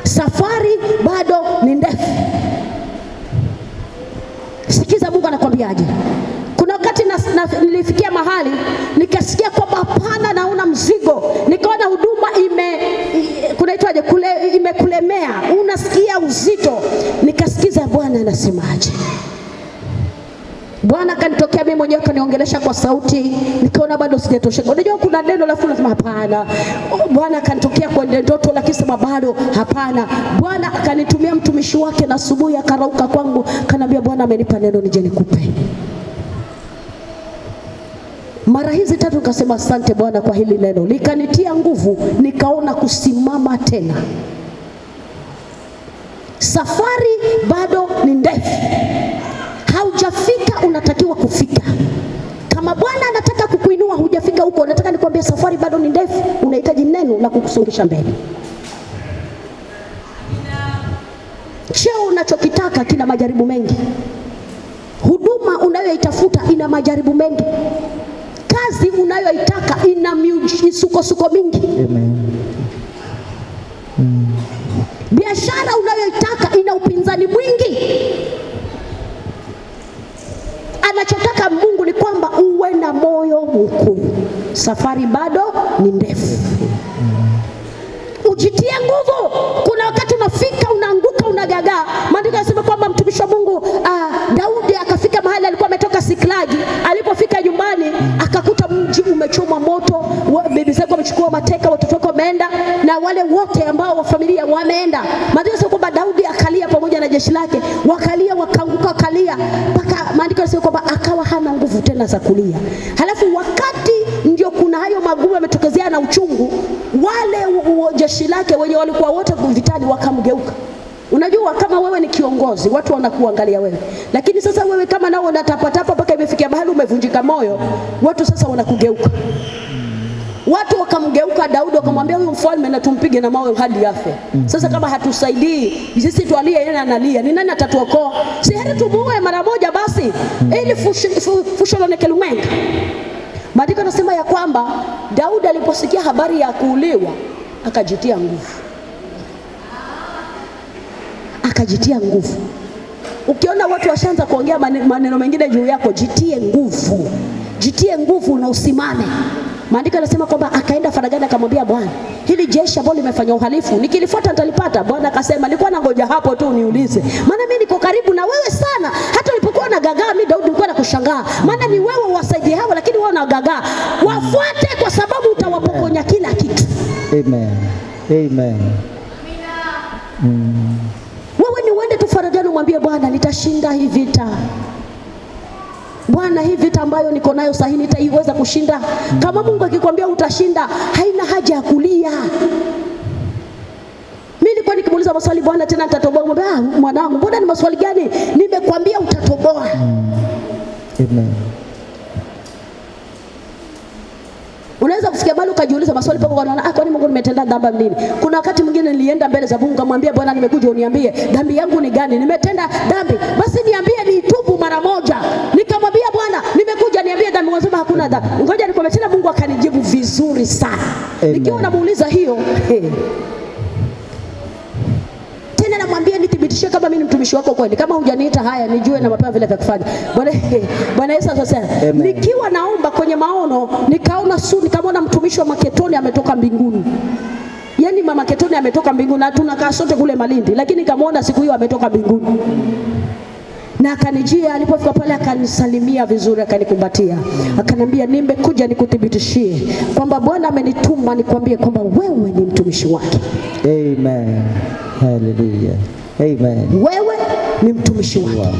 [SPEAKER 1] Safari bado ni ndefu. Sikiza Mungu anakuambiaje. Kuna wakati nilifikia mahali nikasikia kwamba hapana, naona mzigo, nikaona huduma imekulemea, unasikia uzito. Nikasikiza Bwana anasemaje. Bwana kanitokea mimi mwenyewe, kaniongelesha kwa sauti, nikaona bado sijatosheka. Unajua kuna neno la fungu, hapana. Bwana kanitokea kwa ndoto, lakini sema bado hapana. Bwana akanitumia mtumishi wake, na asubuhi akarauka kwangu, kaniambia Bwana amenipa neno nije nikupe. Mara hizi 3 nikasema asante Bwana kwa hili neno, likanitia nguvu, nikaona kusimama tena. Safari bado ni ndefu. Haujafika unatakiwa kufika. Kama Bwana anataka kukuinua, hujafika huko, nataka nikwambie safari bado ni ndefu. Unahitaji neno la kukusongesha mbele. Cheo unachokitaka kina majaribu mengi. Huduma unayoitafuta ina majaribu mengi. Kazi unayoitaka ina misukosuko mingi. Biashara unayoitaka ina upinzani mwingi. Anachotaka Mungu ni kwamba uwe na moyo mkuu. Safari bado ni ndefu. Ujitie nguvu. Kuna wakati unafika unaanguka, unagagaa. Maandiko yanasema kwamba mtumishi wa Mungu Daudi akafika mahali, alikuwa ametoka Siklagi. Alipofika nyumbani akakuta mji umechomwa moto, bibi zake wamechukua mateka, watoto wake wameenda, na wale wote ambao wa familia wameenda. Maandiko yanasema kwamba Daudi akalia pamoja na jeshi lake, wakalia, wakaanguka, wakalia, mpaka maandiko yanasema kwamba akawa hana nguvu tena za kulia. Halafu wakati ndio kuna hayo magumu yametokezea na uchungu, wale jeshi lake wenye walikuwa wote vitani wakamgeuka. Unajua kama wewe ni kiongozi, watu wanakuangalia wewe. Lakini sasa wewe kama nao unatapatapa mpaka imefikia mahali umevunjika moyo, watu sasa wanakugeuka. Watu wakamgeuka Daudi, wakamwambia huyu mfalme na tumpige na mawe hadi afe. Sasa kama hatusaidii, sisi tualie, yeye analia, ni nani atatuokoa? Si heri tumuue mara moja basi, ili fusho lonekele umenga. Maandiko yanasema ya kwamba Daudi aliposikia habari ya kuuliwa, akajitia nguvu. Ukiona watu washaanza kuongea maneno mengine juu yako, jitie nguvu. jitie nguvu na usimame. Maandiko yanasema kwamba akaenda faragani akamwambia Bwana, hili jeshi ambalo limefanya uhalifu nikilifuata nitalipata. Bwana akasema, nilikuwa nangoja hapo tu niulize, maana mimi niko karibu na wewe sana. Hata ulipokuwa unagagaa mimi Daudi nilikuwa nakushangaa, maana ni wewe uwasaidie hao, lakini wewe unagagaa. Wafuate kwa sababu utawapokonya kila kitu.
[SPEAKER 2] Amen. Amen.
[SPEAKER 1] Wewe ni uende tu faragani umwambie Bwana, nitashinda hii vita. Bwana, hii vita ambayo niko nayo sasa nitaiweza kushinda. Kama Mungu akikwambia utashinda, haina haja ya kulia. Mimi nilikuwa nikimuuliza maswali, Bwana tena nitatoboa. Mwambia, mwanangu, mbona ni maswali gani? Nimekwambia utatoboa.
[SPEAKER 2] Amen.
[SPEAKER 1] Unaweza kufikia bali ukajiuliza maswali pako unaona, kwani Mungu nimetenda dhambi nini? Kuna wakati mwingine nilienda mbele za Mungu kumwambia Bwana, nimekuja uniambie dhambi yangu ni gani? Nimetenda dhambi, basi niambie niitubu mara moja. Nikamwambia Bwana, nimekuja niambie dhambi. Anasema hakuna dhambi. Ngoja nikwambie tena, Mungu akanijibu vizuri sana. Nikiwa namuuliza hiyo, tena namwambia nithibitishie kama mimi ni mtumishi wako kweli. Kama hujaniita haya nijue na mapema vile vya kufanya. Bwana Yesu asifiwe. Nikiwa naomba kwenye maono nikamwona mtumishi wa Maketoni ametoka mbinguni. Yaani mama Maketoni ametoka mbinguni na tunakaa sote kule Malindi, lakini nikamwona siku hiyo ametoka mbinguni. Na akanijia, alipofika pale akanisalimia vizuri, akanikumbatia. Akaniambia, nimekuja nikuthibitishie kwamba Bwana amenituma nikwambie kwamba wewe ni mtumishi wake.
[SPEAKER 2] Amen. Hallelujah. Amen.
[SPEAKER 1] Wewe ni mtumishi wake.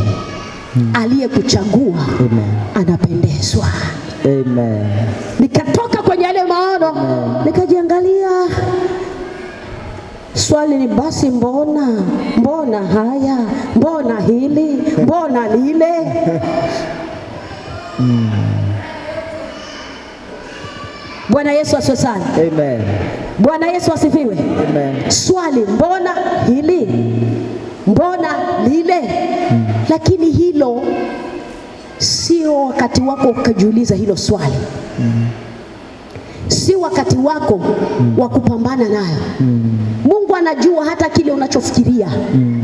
[SPEAKER 1] Aliyekuchagua anapendezwa.
[SPEAKER 2] Amen.
[SPEAKER 1] Nikatoka kwenye yale maono, nikajiangalia. Swali ni basi, mbona haya, mbona hili, mbona lile? Bwana Yesu asifiwe sana.
[SPEAKER 2] Amen.
[SPEAKER 1] Bwana Yesu asifiwe.
[SPEAKER 2] Amen.
[SPEAKER 1] Swali, mbona hili, mbona lile? Lakini hilo sio wakati wako ukajiuliza hilo swali. Si wakati wako wa kupambana nayo. Mungu anajua hata kile unachofikiria.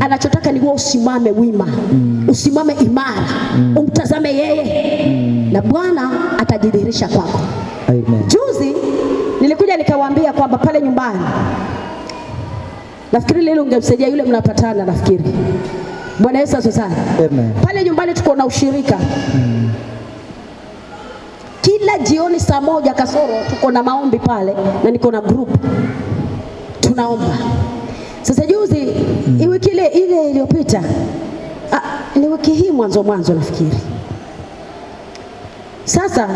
[SPEAKER 1] Anachotaka ni wewe usimame wima, usimame imara, umtazame yeye, na Bwana atajidhihirisha kwako.
[SPEAKER 2] Amen.
[SPEAKER 1] Juzi nilikuja nikawaambia kwamba pale nyumbani, nafikiri leo ungemsaidia yule mnapatana, nafikiri. Bwana Yesu asifiwe sana.
[SPEAKER 2] Amen.
[SPEAKER 1] Pale nyumbani tuko na ushirika. Kila jioni saa 1 kasoro tuko na maombi pale, na niko na group tunaomba. Sasa juzi wiki ile iliyopita, ni wiki hii mwanzo nafikiri. Sasa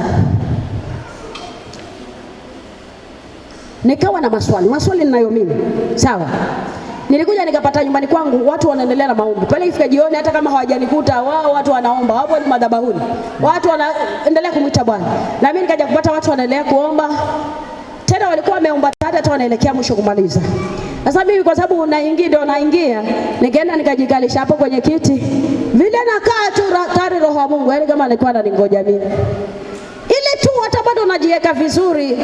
[SPEAKER 1] nikawa na maswali ninayo mimi. Sawa. Nilikuja nikapata nyumbani kwangu watu wanaendelea na maombi. Pale ifika jioni, hata kama hawajanikuta wao, watu wanaomba. Wapo ni madhabahuni. Watu wanaendelea kumuita Bwana. Na mimi nikaja kupata watu wanaendelea kuomba. Tena walikuwa wameomba hata wanaelekea mwisho kumaliza. Sasa mimi kwa sababu naingia, nikaenda nikajikalisha hapo kwenye kiti. Vile nakaa tu tayari Roho wa Mungu, yaani kama alikuwa ananingoja mimi. Ile tu hata bado najiweka vizuri.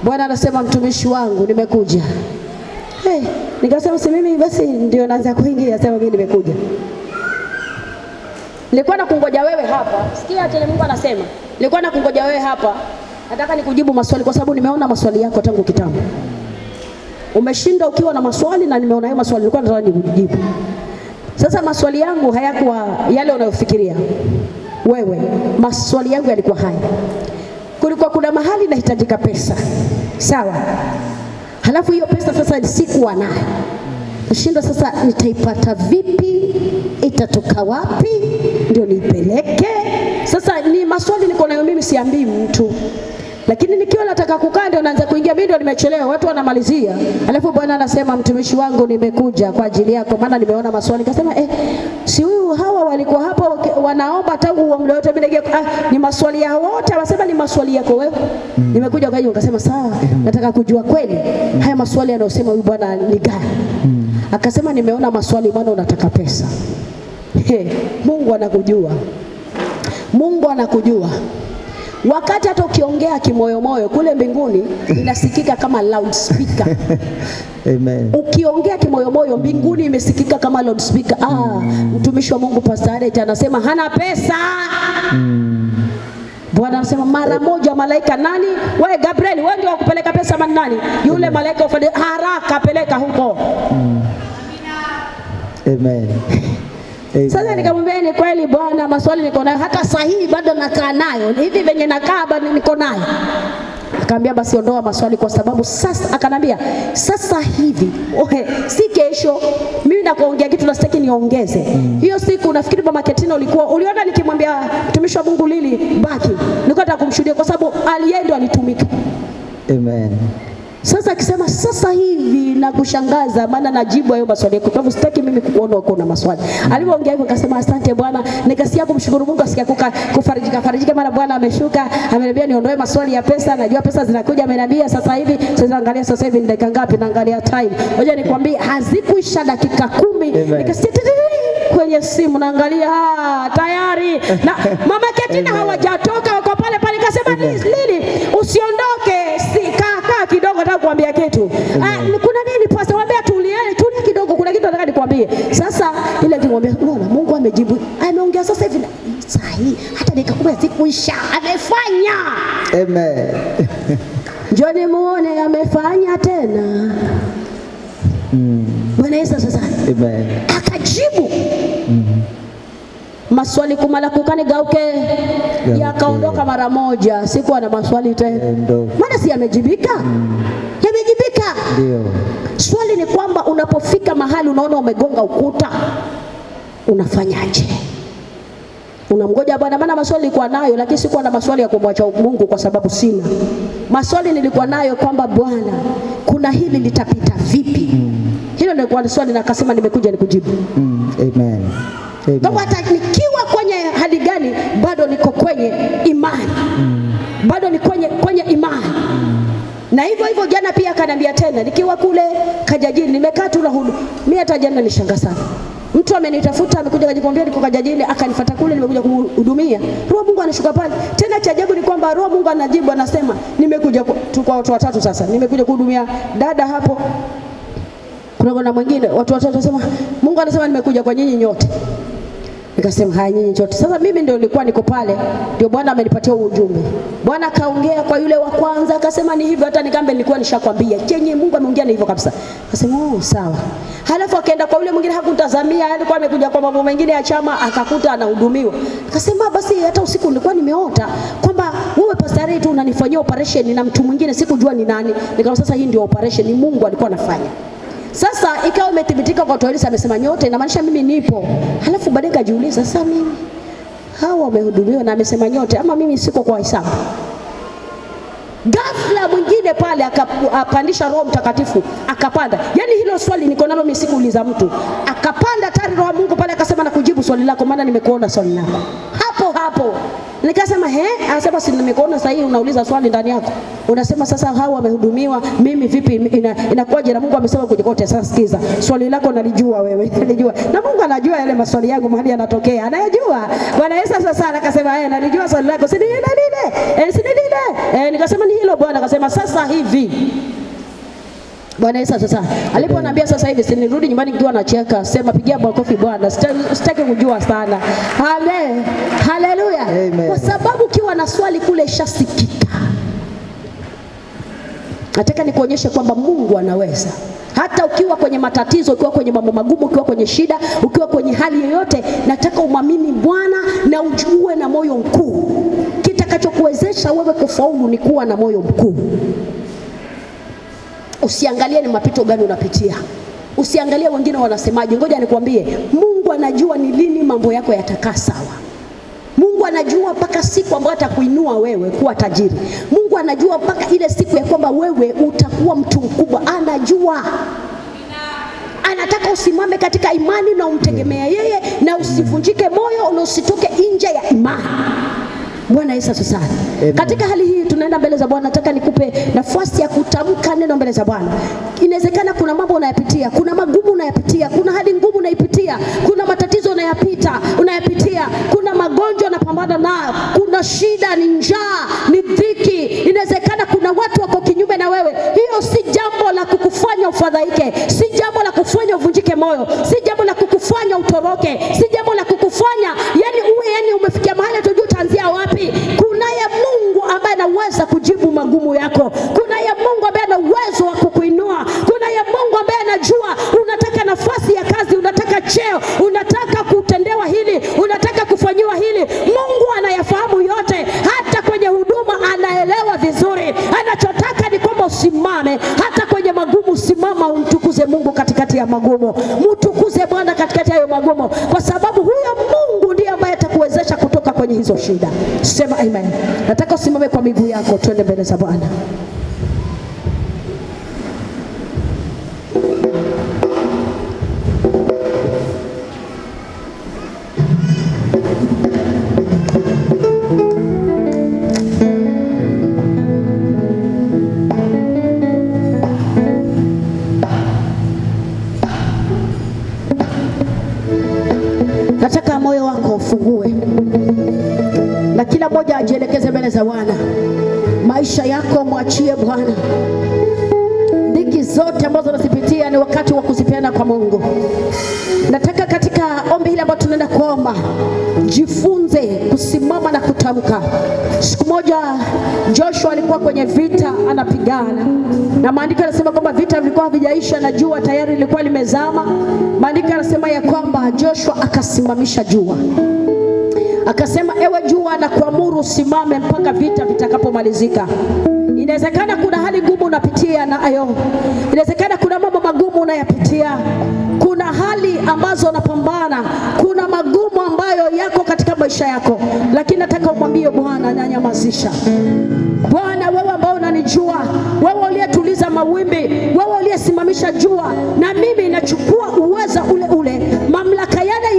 [SPEAKER 1] Bwana anasema, mtumishi wangu nimekuja. Nikasema si mimi basi ndio naanza kuingia, sema mimi nimekuja. Nilikuwa nakungoja wewe hapa. Sikia tena Mungu anasema, nilikuwa nakungoja wewe hapa. Nataka nikujibu maswali kwa sababu nimeona maswali yako tangu kitambo. Umeshinda ukiwa na maswali na nimeona hayo maswali nilikuwa nataka nikujibu. Sasa maswali yangu hayakuwa yale unayofikiria wewe. Maswali yangu yalikuwa haya. Kulikuwa kuna mahali nahitajika pesa. Sawa? Halafu hiyo pesa sasa sikuwa nayo. Nashinda sasa nitaipata vipi? Itatoka wapi? Ndio niipeleke. Sasa ni maswali niko nayo mimi, siambii mtu. Lakini nikiwa nataka kukaa ndio naanza kuingia, mimi ndio nimechelewa, watu wanamalizia. Alafu Bwana anasema, mtumishi wangu nimekuja kwa ajili yako, maana nimeona maswali. Nikasema si huyu hawa walikuwa hapa wanaomba tangu muda wote, mimi ni maswali yao wote, wasema ni maswali yako wewe. Nimekuja kwa hiyo nikasema sawa, nataka kujua kweli haya maswali yanayosema huyu Bwana ni gani. Akasema nimeona maswali, maana unataka pesa. Mungu anakujua. Mungu anakujua. Wakati hata ukiongea kimoyomoyo kule mbinguni inasikika kama loudspeaker.
[SPEAKER 2] Amen.
[SPEAKER 1] Ukiongea kimoyomoyo mbinguni imesikika kama loudspeaker. Mtumishi wa Mungu Pastor Alex anasema hana pesa. Bwana anasema mara moja malaika nani? Wewe Gabriel, wewe ndio wakupeleka pesa ama nani? Yule malaika ufanye haraka peleka huko.
[SPEAKER 2] Amen.
[SPEAKER 1] Sasa nikamwambia ni kweli Bwana, maswali niko nayo hata sahihi bado nakaa nayo. Hivi venye nakaa bado niko nayo. Akaambia basi ondoa maswali kwa sababu sasa, akanambia sasa hivi si kesho, mimi nakuongea kitu na sitaki niongeze. Hiyo siku nafikiri Mama Ketina uliona nikimwambia mtumishi wa Mungu Lili baki, nilikuwa nataka kumshuhudia kwa sababu alienda alitumika.
[SPEAKER 2] Amen.
[SPEAKER 1] Sasa akisema sasa hivi na kushangaza, maana najibu hayo maswali yako. Kwa hivyo sitaki mimi kuona uko na maswali. Alipoongea hivyo akasema asante Bwana. Nikasikia kumshukuru Mungu, asikia kufarijika maana Bwana ameshuka, ameniambia niondoe maswali ya pesa. Najua pesa zinakuja, ameniambia sasa hivi. Sasa angalia sasa hivi ni dakika ngapi? Naangalia time. Ngoja nikwambie hazikuisha dakika 10. Nikasikia kwenye simu naangalia tayari. Na Mama Ketina hawajatoka, wako pale pale. Nikasema Lili usiondoke, kaa kidogo, nataka kuambia kitu. Kuna nini pasta? Mwambie tulia kidogo, kuna kitu nataka nikwambie. Sasa ile nimwambia unaona Mungu amejibu. Ameongea sasa hivi sahihi. Hata dakika 10 zikuisha amefanya.
[SPEAKER 2] Amen.
[SPEAKER 1] Njoni muone amefanya tena. Bwana Yesu sasa. Amen. Akajibu. Maswali kumala kukani gauke yakaondoka mara moja. Sikuwa na maswali tena. Maana si yamejibika? Yamejibika.
[SPEAKER 2] Ndio.
[SPEAKER 1] Swali ni kwamba unapofika mahali unaona umegonga ukuta, unafanyaje? Unamgoja Bwana, maana maswali nilikuwa nayo lakini sikuwa na maswali ya kumwacha Mungu kwa sababu sina. Maswali nilikuwa nayo kwamba Bwana, kuna hili litapita vipi? Hilo ndio kwa swali na akasema nimekuja nikujibu.
[SPEAKER 2] Amen.
[SPEAKER 1] Kwa hata nikiwa kwenye hali gani bado niko kwenye imani. Bado ni kwenye imani. Na hivyo jana pia akaniambia tena nikiwa kule Kajajini nimekaa tu na hudu. Mimi hata jana nishangaa sana. Mtu amenitafuta amekuja kujikwambia niko Kajajini, akanifuata kule nimekuja kuhudumia. Roho Mungu anashuka pale. Tena cha ajabu ni kwamba Roho Mungu anajibu, anasema nimekuja tu kwa watu watatu sasa. Nimekuja kuhudumia dada hapo. Kuna mwingine watu watatu wasema Mungu anasema nimekuja kwa nyinyi nyote. Nikasema haya nyinyi nyote. Sasa mimi ndio nilikuwa niko pale, ndio Bwana amenipatia ujumbe. Bwana kaongea kwa yule wa kwanza akasema ni hivyo, hata nikambe nilikuwa nishakwambia. Chenye Mungu ameongea ni hivyo kabisa. Akasema sawa. Halafu akaenda kwa yule mwingine hakutazamia, alikuwa amekuja kwa mambo mengine ya chama, akakuta anahudumiwa. Akasema basi hata usiku nilikuwa nimeota kwamba wewe pastor tu unanifanyia operation na mtu mwingine sikujua ni nani. Nikamwambia sasa hii ndio operation ni Mungu alikuwa anafanya. Sasa ikawa imethibitika kwa Toelisa amesema nyote, inamaanisha mimi nipo. Halafu baadaye kajiuliza sasa mimi hao wamehudumiwa na amesema nyote ama mimi siko kwa hesabu. Ghafla mwingine pale akapandisha Roho Mtakatifu akapanda. Yaani hilo swali niko nalo mimi sikuuliza mtu. Akapanda tayari Roho Mungu pale akasema na kujibu swali lako maana nimekuona swali lako. Hapo. Nikasema anasema si nimekuona sasa hii unauliza swali ndani yako. Unasema sasa hao wamehudumiwa, mimi vipi inakuwaje na Mungu amesema kuja kote. Sasa sikiza. Swali lako nalijua wewe. Nalijua. Na Mungu anajua yale maswali yangu mahali yanatokea. Anayajua. Bwana Yesu sasa akasema nalijua swali lako. Si lile. Nikasema ni hilo Bwana. Akasema sasa hivi. Bwana Yesu sasa. Aliponiambia sasa hivi si nirudi nyumbani nikiwa nacheka, sema pigia makofi Bwana. Sitaki kujua sana. Amen. Haleluya. Kwa sababu ukiwa na swali kule ishasikika. Nataka nikuonyeshe kwamba Mungu anaweza. Hata ukiwa kwenye matatizo, ukiwa kwenye mambo magumu, ukiwa kwenye shida, ukiwa kwenye hali yoyote, nataka umwamini Bwana na ujue na moyo mkuu. Kitakachokuwezesha wewe kufaulu ni kuwa na moyo mkuu. Usiangalie ni mapito gani unapitia. Usiangalie wengine wanasemaje. Ngoja nikwambie, Mungu anajua ni lini mambo yako yatakaa sawa. Mungu anajua mpaka siku ambayo atakuinua wewe kuwa tajiri. Mungu anajua mpaka ile siku ya kwamba wewe utakuwa mtu mkubwa. Anajua. Anataka usimame katika imani na umtegemea yeye na usivunjike moyo na usitoke nje ya imani. Bwana Yesu sana. Katika hali hii tunaenda mbele za Bwana, nataka nikupe nafasi ya kutamka neno mbele za Bwana. Inawezekana kuna mambo unayapitia, kuna magumu unayapitia, kuna hali ngumu unayapitia, kuna matatizo unayapitia, kuna magonjwa unapambana nayo, kuna shida, ni njaa, ni dhiki. Inawezekana kuna watu wako kinyume na wewe. Hiyo si jambo la kukufanya ufadhaike, si jambo la kufanya uvunjike moyo, si jambo la kukufanya utoroke, si jambo la kukufanya yani umefikia mahali tujue utaanzia wapi. Kunaye usimame hata kwenye magumu. Simama umtukuze Mungu katikati ya magumu, mtukuze Bwana katikati ya magumu, kwa sababu huyo Mungu ndiye ambaye atakuwezesha kutoka kwenye hizo shida. Sema amen. Nataka usimame kwa miguu yako, twende mbele za Bwana. Nataka moyo wako ufungue na kila mmoja ajielekeze mbele za Bwana. Maisha yako mwachie Bwana. Dhiki zote ambazo unazipitia ni wakati wa kuzipeana kwa Mungu. Nataka katika ombi hili ambalo tunaenda kuomba, jifunze kusimama na kutamka. Siku moja Joshua alikuwa kwenye vita anapigana, na maandiko yanasema kwamba vita vilikuwa havijaisha na jua tayari lilikuwa limezama. Maandiko yanasema ya kwamba Joshua akasimamisha jua, akasema, ewe jua, na kuamuru usimame mpaka vita vitakapomalizika. Inawezekana kuna hali ngumu unapitia nayo, inawezekana kuna mambo magumu unayapitia, kuna hali ambazo unapambana, kuna magumu ambayo yako katika maisha yako, lakini nataka umwambie Bwana, nanyamazisha. Bwana, wewe ambao unanijua, wewe uliyetuliza mawimbi, wewe uliyesimamisha jua, na mimi nachukua uweza ule ule, mamlaka yale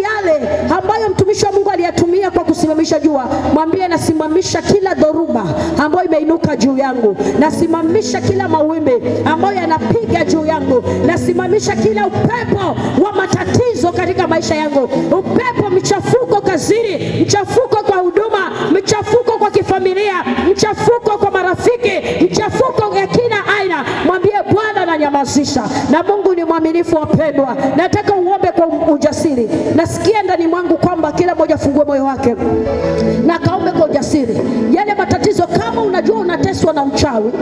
[SPEAKER 1] ambayo mtumishi wa Mungu aliyatumia kwa kusimamisha jua. Mwambie, nasimamisha kila dhoruba ambayo imeinuka juu yangu, nasimamisha kila mawimbi ambayo yanapiga juu yangu, nasimamisha kila upepo wa matatizo katika maisha yangu, upepo mchafuko kazini, mchafuko kwa huduma, mchafuko kwa kifamilia, mchafuko kwa marafiki, mchafuko ya kila aina. Mwambie Bwana, nanyamazisha. Na Mungu ni mwaminifu wapendwa. Nataka uombe kwa ujasiri. Nasikia ndani mwangu kwamba kila mmoja afungue moyo wake na kaombe kwa ujasiri. Yale matatizo, kama unajua unateswa na uchawi,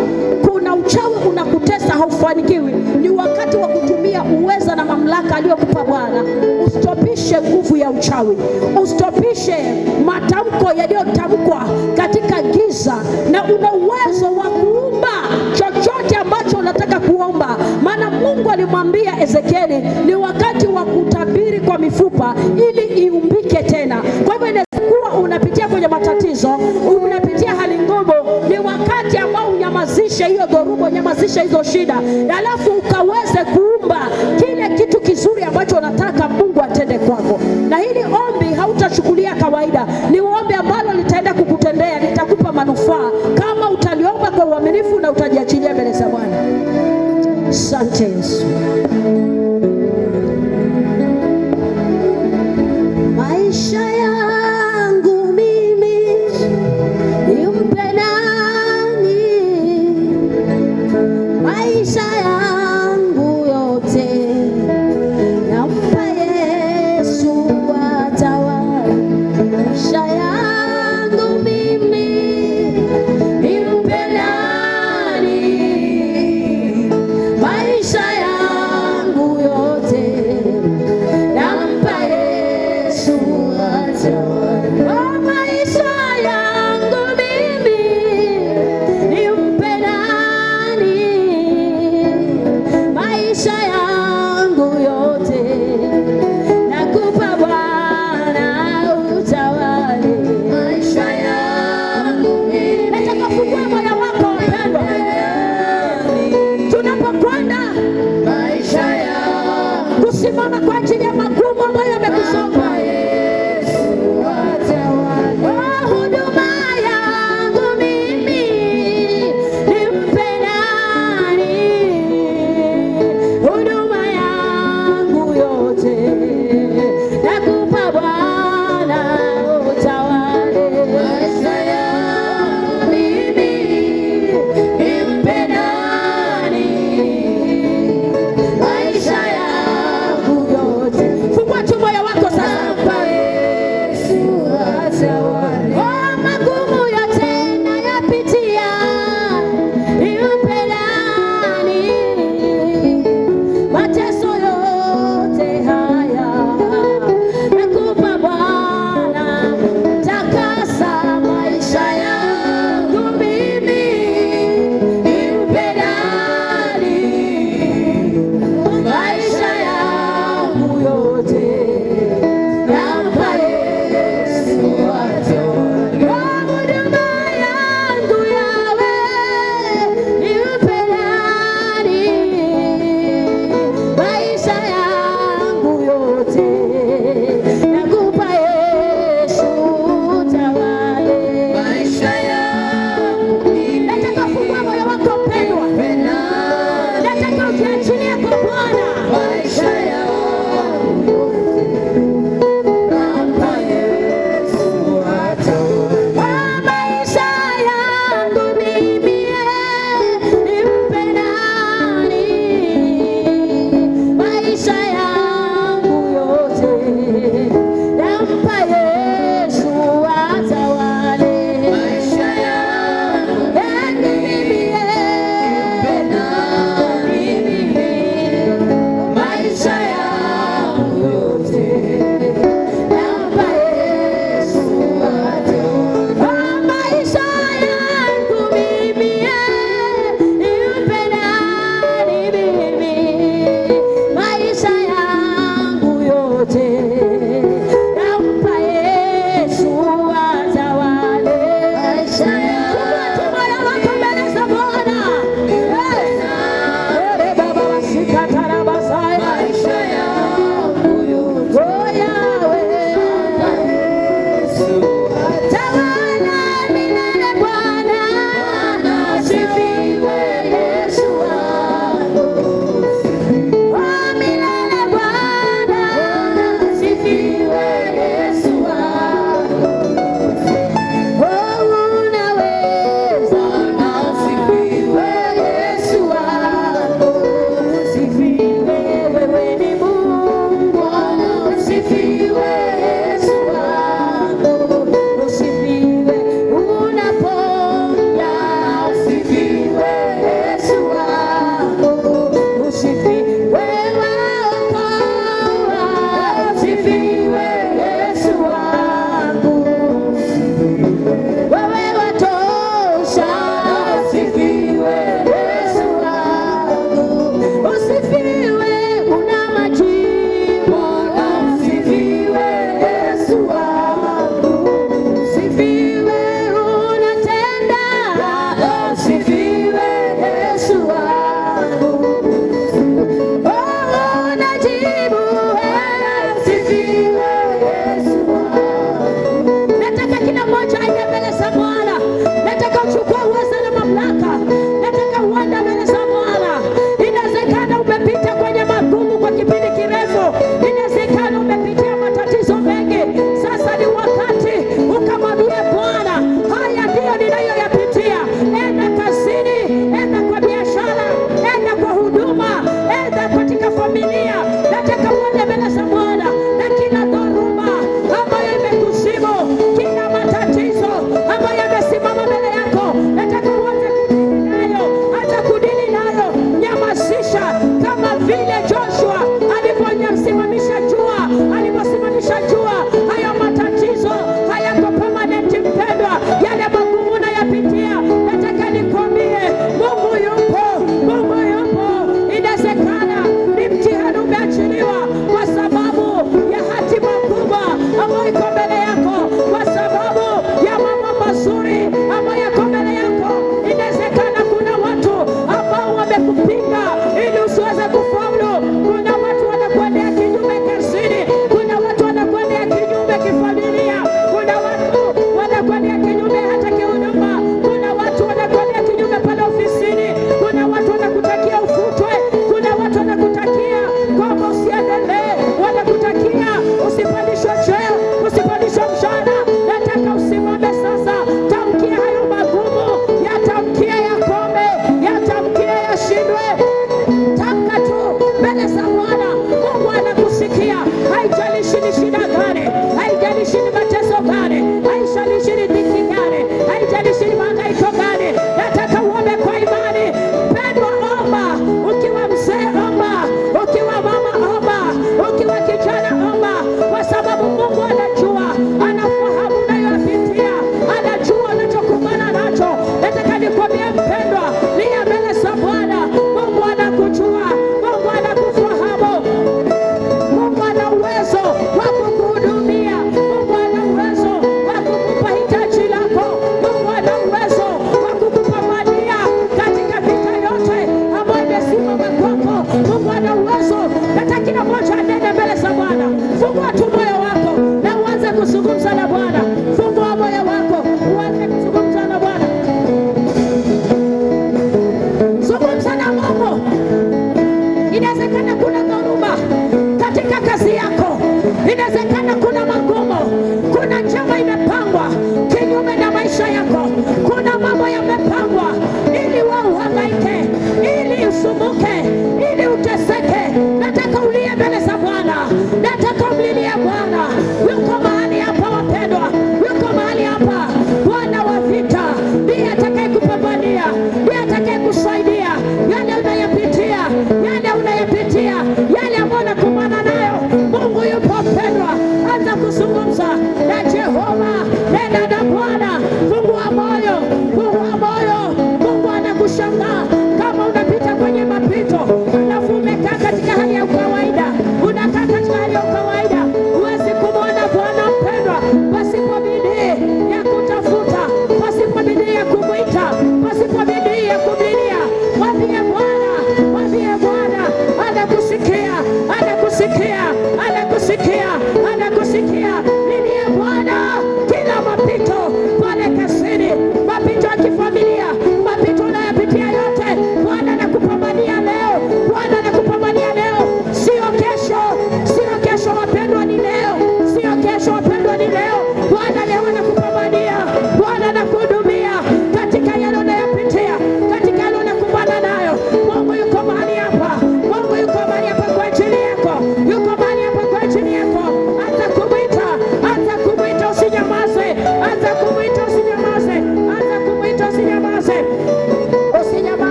[SPEAKER 1] kuna uchawi unakutesa haufanikiwi, ni wakati wa kutumia uweza na mamlaka aliyokupa Bwana. Ustopishe nguvu ya uchawi, ustopishe matamko yaliyotamkwa katika giza, na una uwezo wa kuumba chochote ambacho unataka kuomba. Maana Mungu alimwambia Ezekieli, ni wakati wa kutabiri kwa mifupa ili iumbike tena. Kwa hivyo inaweza unapitia kwenye matatizo, unapitia hali ngumu, ni wakati ambao unyamazishe hiyo dhoruba, unyamazishe hizo shida, alafu ukaweze kuumba kile kitu kizuri ambacho unataka Mungu atende kwako. Na hili ombi hautachukulia kawaida, ni ombi ambalo litaenda kukutendea, litakupa manufaa kama utaliomba kwa uaminifu na utajiachilia mbele za Bwana. Asante Yesu. Maisha yangu mimi nimpe nani? Maisha yangu yote nampa Yesu atawale. Maisha yangu mimi nimpe nani? Maisha yangu yote nampa Yesu atawale. Oh, maisha yangu mimi nimpe nani? Maisha yangu yote nakupa Bwana utawale.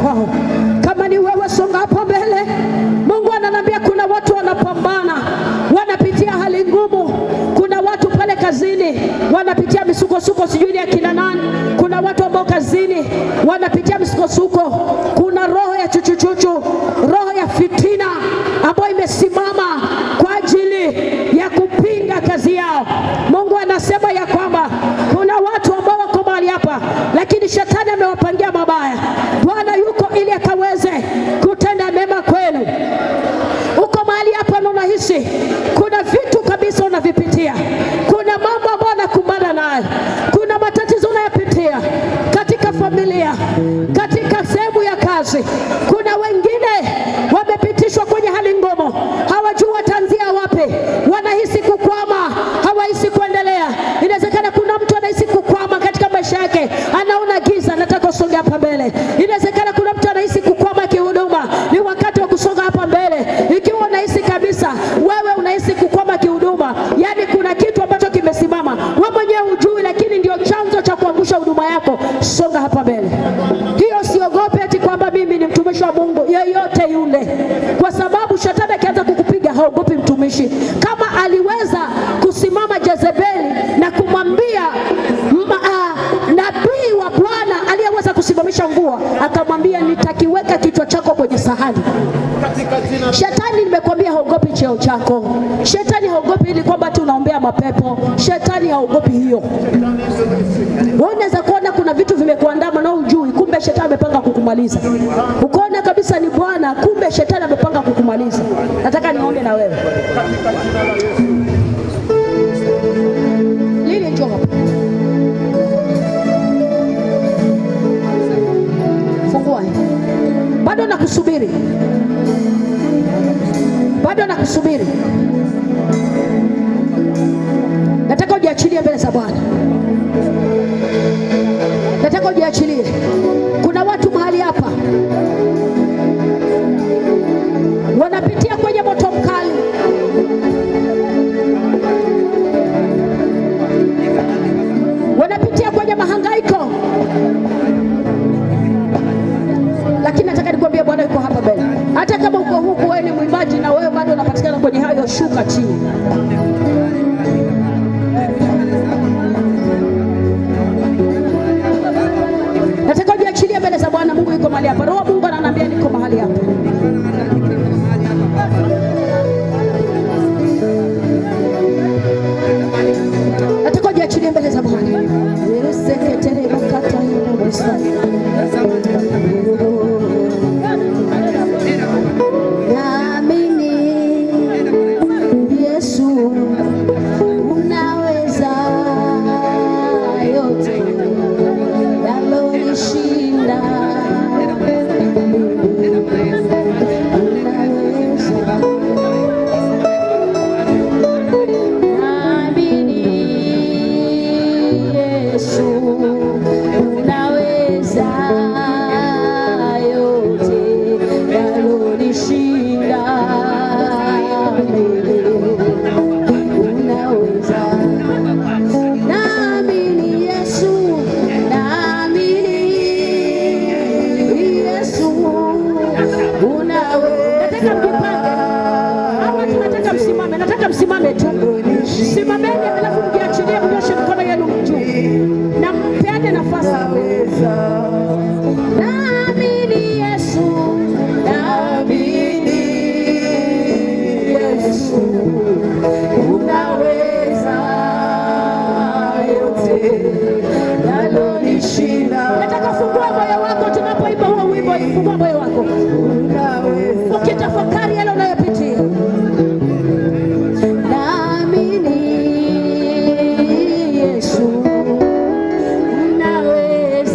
[SPEAKER 1] kwao. Kama ni wewe, songa hapo mbele. Mungu ananiambia kuna watu wanapambana, wanapitia hali ngumu. Kuna watu pale kazini wanapitia misukosuko, sijui ni akina nani. Kuna watu ambao kazini wanapitia misukosuko. Kuna roho ya chuchuchuchu, roho ya fitina ambayo imesimama kwa ajili ya kupinga kazi yao. Mungu anasema ya kwamba kuna watu ambao wako mahali hapa, lakini shetani amewapangia mabaya. Bwana yuko ili akaweze kutenda mema kwenu. Uko mahali hapa na unahisi kuna vitu kabisa unavipitia, kuna mambo ambayo unakumbana nayo, kuna matatizo unayopitia katika familia, katika sehemu ya kazi. Kuna wengine wamepitishwa kwenye hali ngumu, hawajui wataanzia wapi, wanahisi kukwama, hawahisi kuendelea. Inawezekana kuna mtu anahisi kukwama katika maisha yake, anaona giza. Nataka usonge hapa mbele. Inawezekana kuna mtu anahisi kukwama kihuduma, ni wakati wa kusonga hapa mbele. Ikiwa unahisi kabisa wewe unahisi kukwama kihuduma, yani kuna kitu ambacho kimesimama, wewe mwenyewe hujui, lakini ndio chanzo cha kuangusha huduma yako, songa hapa mbele. Hiyo siogope ati kwamba mimi ni mtumishi wa Mungu, yeyote yule, kwa sababu shetani akianza kukupiga haogopi mtumishi. Kama aliweza kusimama Jezebeli na kumwambia nabii wa Bwana aliyeweza kusimamisha mvua, akamwambia nitakiweka kichwa chako kwenye sahani. Shetani, nimekwambia haogopi cheo chako. Shetani haogopi ili kwamba tu unaombea mapepo. Shetani haogopi hiyo. Wewe unaweza kuona kuna vitu vimekuandama na ujui, kumbe shetani amepanga kukumaliza. Ukaona kabisa ni Bwana, kumbe shetani amepanga kukumaliza. Nataka niombe na wewe. Lili, njoo hapa. Fungua. Bado nakusubiri. Bado nakusubiri. Nataka ujiachilie mbele za Bwana. Nataka ujiachilie. Kuna watu mahali hapa wanapitia kwenye moto mkali. Wanapitia kwenye mahangaiko. Lakini nataka nikwambie Bwana yuko hapa mbele. Hata kama uko huku wewe ni mwimbaji na wewe bado unapatikana kwenye hayo, shuka chini. Nataka ujiachilie mbele za Bwana. Mungu yuko mahali hapa. Roho Mungu ananiambia niko mahali hapa. Nataka ujiachilie mbele za Bwana. Nataka msimame tu. Simameni alafu mjiachilie, mnyoshe mikono yenu juu. Na mpeane nafasi. Naamini Yesu. Naamini Yesu. Unaweza yote. Yalonishinda. Nataka fungua moyo wako tunapoimba huo wimbo, fungua moyo wako. Unaweza. Ukitafakari yale unayopitia.
[SPEAKER 4] Naamini Yesu, naamini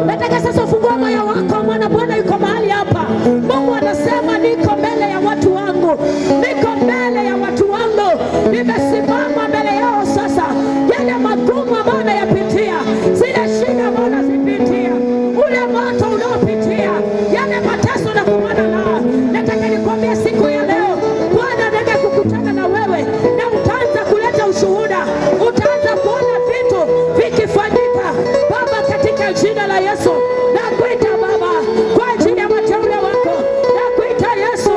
[SPEAKER 1] Nataka sasa ufungua moyo wako, maana Bwana yuko mahali hapa. Mungu anasema niko mbele ya watu wangu, niko mbele ya watu wangu, nimesimama mbele yao. Sasa yale magumu ambayo unayapitia, zile shida ambazo unazipitia, ule moto unaopitia, yale mateso na kupambana nao, nataka nikwambie siku ya leo Bwana anaenda kukutana na wewe, na utaanza kuleta ushuhuda, utaanza kuona vitu vikifanyika. Baba, katika jina la Yesu nakuita Baba, kwa ajili ya wateule wako, nakuita Yesu,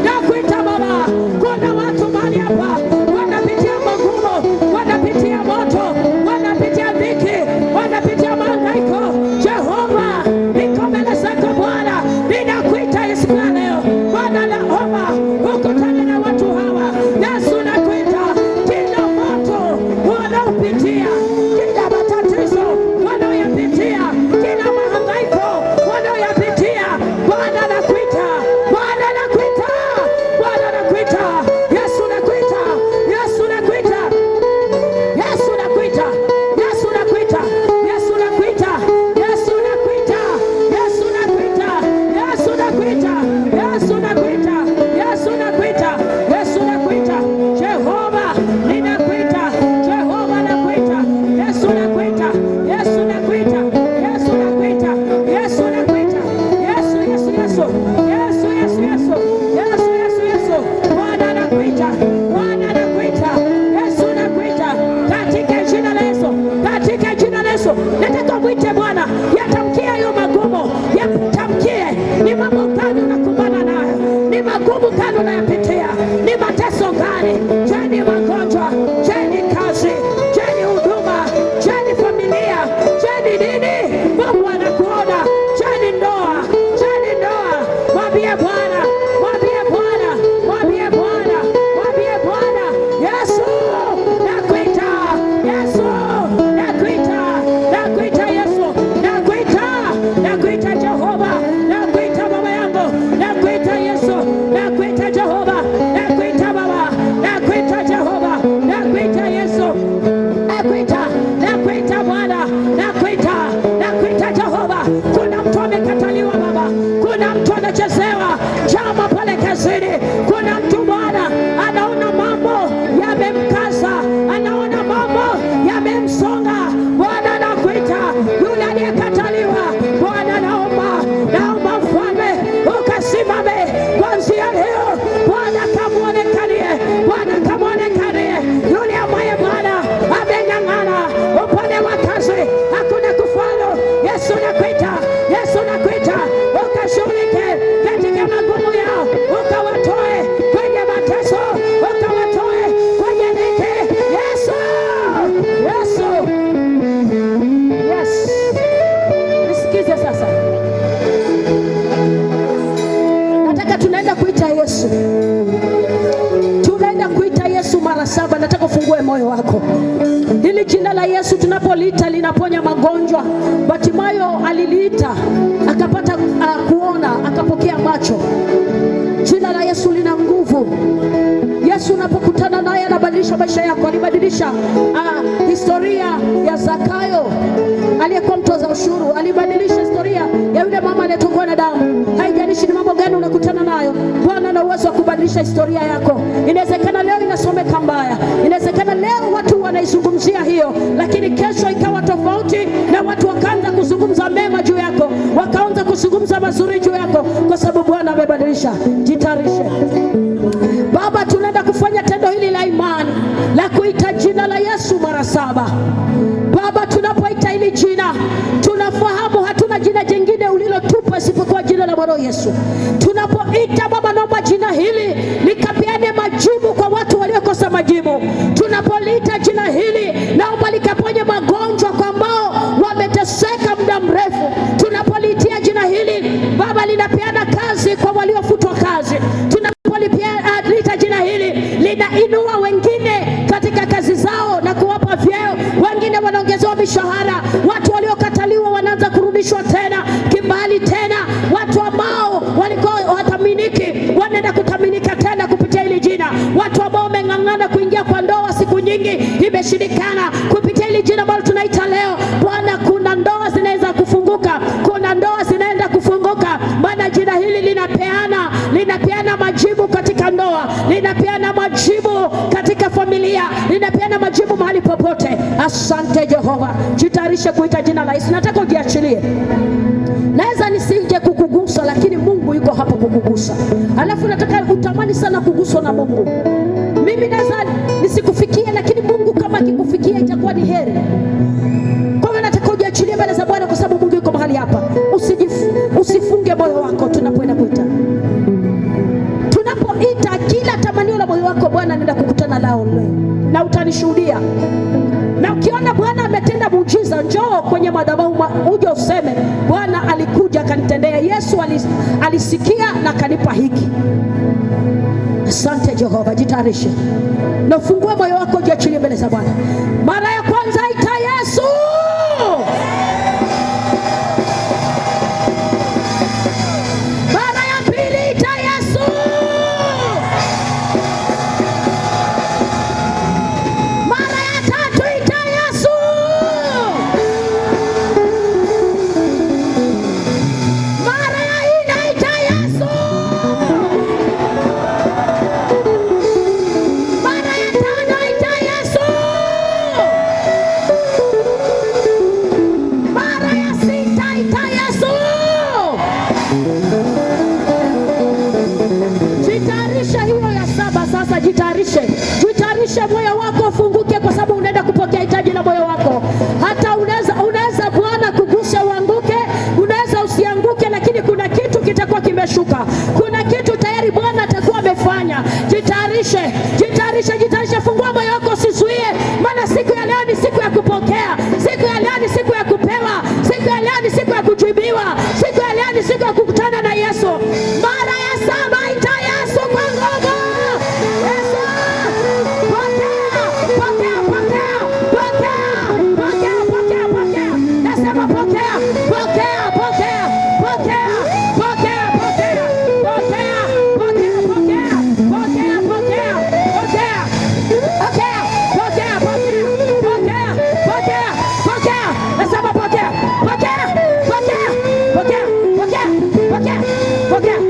[SPEAKER 1] nakuita Baba. Kuna watu mahali hapa wanapitia magumu, wanapitia moto, wanapitia dhiki, wanapitia mahangaiko. Jehova, niko mbele zako Bwana, ninakuita Yesu ya leo Bwana, naomba ukutane na watu hawa. Yesu, nakuita kila moto wanaopitia, kila matatizo wanaoyapitia, kila mahangaiko wanaoyapitia, Bwana nakuita, Bwana nakuita, Bwana nakuita. Yesu nakuita, Yesu nakuita, Yesu nakuita, Yesu nakuita, Yesu nakuita, Yesu nakuita, Yesu nakuita, Yesu nakuita, Yesu nakuita, Yesu nakuita, Yesu nakuita. Jehova ninakuita, Jehova nakuita, Yesu nakuita, Yesu nakuita, Yesu nakuita, Yesu nakuita, Yesu, Yesu, Yesu, Yesu, Yesu, Yesu, Yesu, Yesu, Yesu. Bwana nakuita, Bwana nakuita, Yesu nakuita, katika jina la Yesu, katika jina la Yesu. Nataka mwite Bwana, yatamkie hayo magumu, yatamkie. Ni mambo gani unakumbana nayo? Ni magumu gani unayapitia? Ni mateso gani? Je, ni magonjwa? Je, ni kazi? Je, ni huduma? Je, ni familia? Je, ni nini? Mungu anakuona. Je, ni ndoa? Je, ni ndoa? Mwambie Bwana, mwambie Bwana, mwambie Bwana, mwambie Bwana. Yesu nakuita, Yesu nakuita, nakuita Yesu, nakuita, nakuita Jehova, nakuita Baba yangu, nakuita Yesu, nakuita Jehova, nakuita Baba, nakuita Jehova, nakuita Yesu, nakuita, nakuita Bwana, nakuita, nakuita Jehova. Kuna mtu amekataliwa Baba, kuna mtu anachezewa chama pale kazini, kuna mtu Bwana anaona mambo yamemkaza, anaona mambo yamemsonga. Bwana nakuita, yule aliyekataliwa Bwana, naomba Mfalme ukasimame kuanzia leo. Bwana kamuonekanie, Bwana kamuonekanie yule ambaye Bwana amenyang'ana upande wa kazi, hakuna kufalo. Yesu nakuita, Yesu nakuita, ukashughulike katika magumu yao, ukawatoe kwenye mateso, ukawatoe kwenye dhiki. Yesu, Yesu, yes. Nisikize sasa, nataka tunaenda kuita Yesu, tunaenda kuita Yesu mara 7. Nataka ufungue moyo wako. Hili jina la Yesu tunapoliita linaponya magonjwa. Batimayo aliliita akapata kuona, akapokea macho. Jina la Yesu lina nguvu. mrefu. Yesu unapokutana naye anabadilisha maisha yako. Alibadilisha historia ya Zakayo aliyekuwa mtoza ushuru, alibadilisha historia ya yule mama aliyetokwa na damu. Haijalishi ni mambo gani unakutana nayo, Bwana ana uwezo wa kubadilisha historia yako. Inawezekana leo inasomeka mbaya, inawezekana leo watu wanaizungumzia hiyo, lakini kesho ikawa tofauti na watu wakaanza kuzungumza mema juu yako, wakaanza kuzungumza mazuri juu yako, kwa sababu Bwana amebadilisha. Jitayarishe. Baba, tunaenda kufanya tendo hili la imani la kuita jina la Yesu mara 7. Baba, tunapoita hili jina tunafahamu hatuna jina jingine ulilotupa isipokuwa jina la Bwana Yesu. Tunapoita Baba, naomba jina hili likapeane majibu kwa watu waliokosa majibu. Tunapoliita jina hili naomba likaponye magonjwa kwa ambao wameteseka muda mrefu. Tunapolitia jina hili Baba, linapeana kazi kwa waliofutwa kazi. Tunapoliita jina hili linainua wengine katika kazi zao na kuwapa vyeo, wengine wanaongezewa mishahara, watu waliokataliwa wanaanza kurudishwa tena kibali tena, watu ambao walikuwa hawathaminiki wanaenda kuthaminika tena kupitia hili jina, watu ambao wameng'ang'ana kuingia kwa ndoa siku nyingi imeshindikana, kupitia hili jina ambalo tunaita leo Bwana, kuna ndoa zinaweza kufunguka, kuna ndoa zinaenda kufunguka, maana jina hili linapeana majibu katika ndoa, linapeana majibu katika familia, linapeana majibu mahali popote. Asante Jehova. Jitayarishe kuita jina la Yesu. Nataka ujiachilie. Naweza nisije kukugusa, lakini Mungu yuko hapo kukugusa. Alafu nataka utamani sana kuguswa na Mungu. Mimi naweza nisikufikie, lakini Mungu kama akikufikia itakuwa ni heri. Kwa hiyo nataka ujiachilie mbele za Bwana, kwa sababu Mungu yuko mahali hapa. Usifunge moyo wako tunapoenda kuita. Tunapoita, kila tamanio la moyo wako Bwana anaenda kukutana nao leo, na utanishuhudia. Na ukiona Bwana ametenda muujiza, njoo kwenye madhabahu uje useme Bwana alikuja akanitendea. Yesu alisikia na kanipa hiki. Asante Jehova. Jitayarishe na ufungue moyo wako, jiachilie mbele za Bwana. Mara ya kwanza ita Yesu. Mara ya pili ita Yesu. Mara ya tatu ita Yesu. Mara ya nne ita Yesu. Mara ya tano ita Yesu. Mara ya sita ita Yesu. Jitayarishe hiyo ya 7 sasa. Jitayarishe moyo wako ufunguke, kwa sababu unaenda kupokea hitaji la moyo wako. Hata unaweza Bwana kugusa uanguke, unaweza usianguke, lakini kuna kitu kitakuwa kimeshuka, kuna kitu tayari Bwana atakuwa amefanya. Jitayarishe. Fungua moyo wako, usizuie, maana siku ya leo ni siku ya kupokea, siku ya leo ni siku ya kupewa, siku ya leo ni siku ya kujibiwa, siku ya leo ni siku ya kukutana na Yesu. Mara ya 7 ita Yesu kwa nguvu. Yesu, pokea. Nasema pokea. Nasema pokea.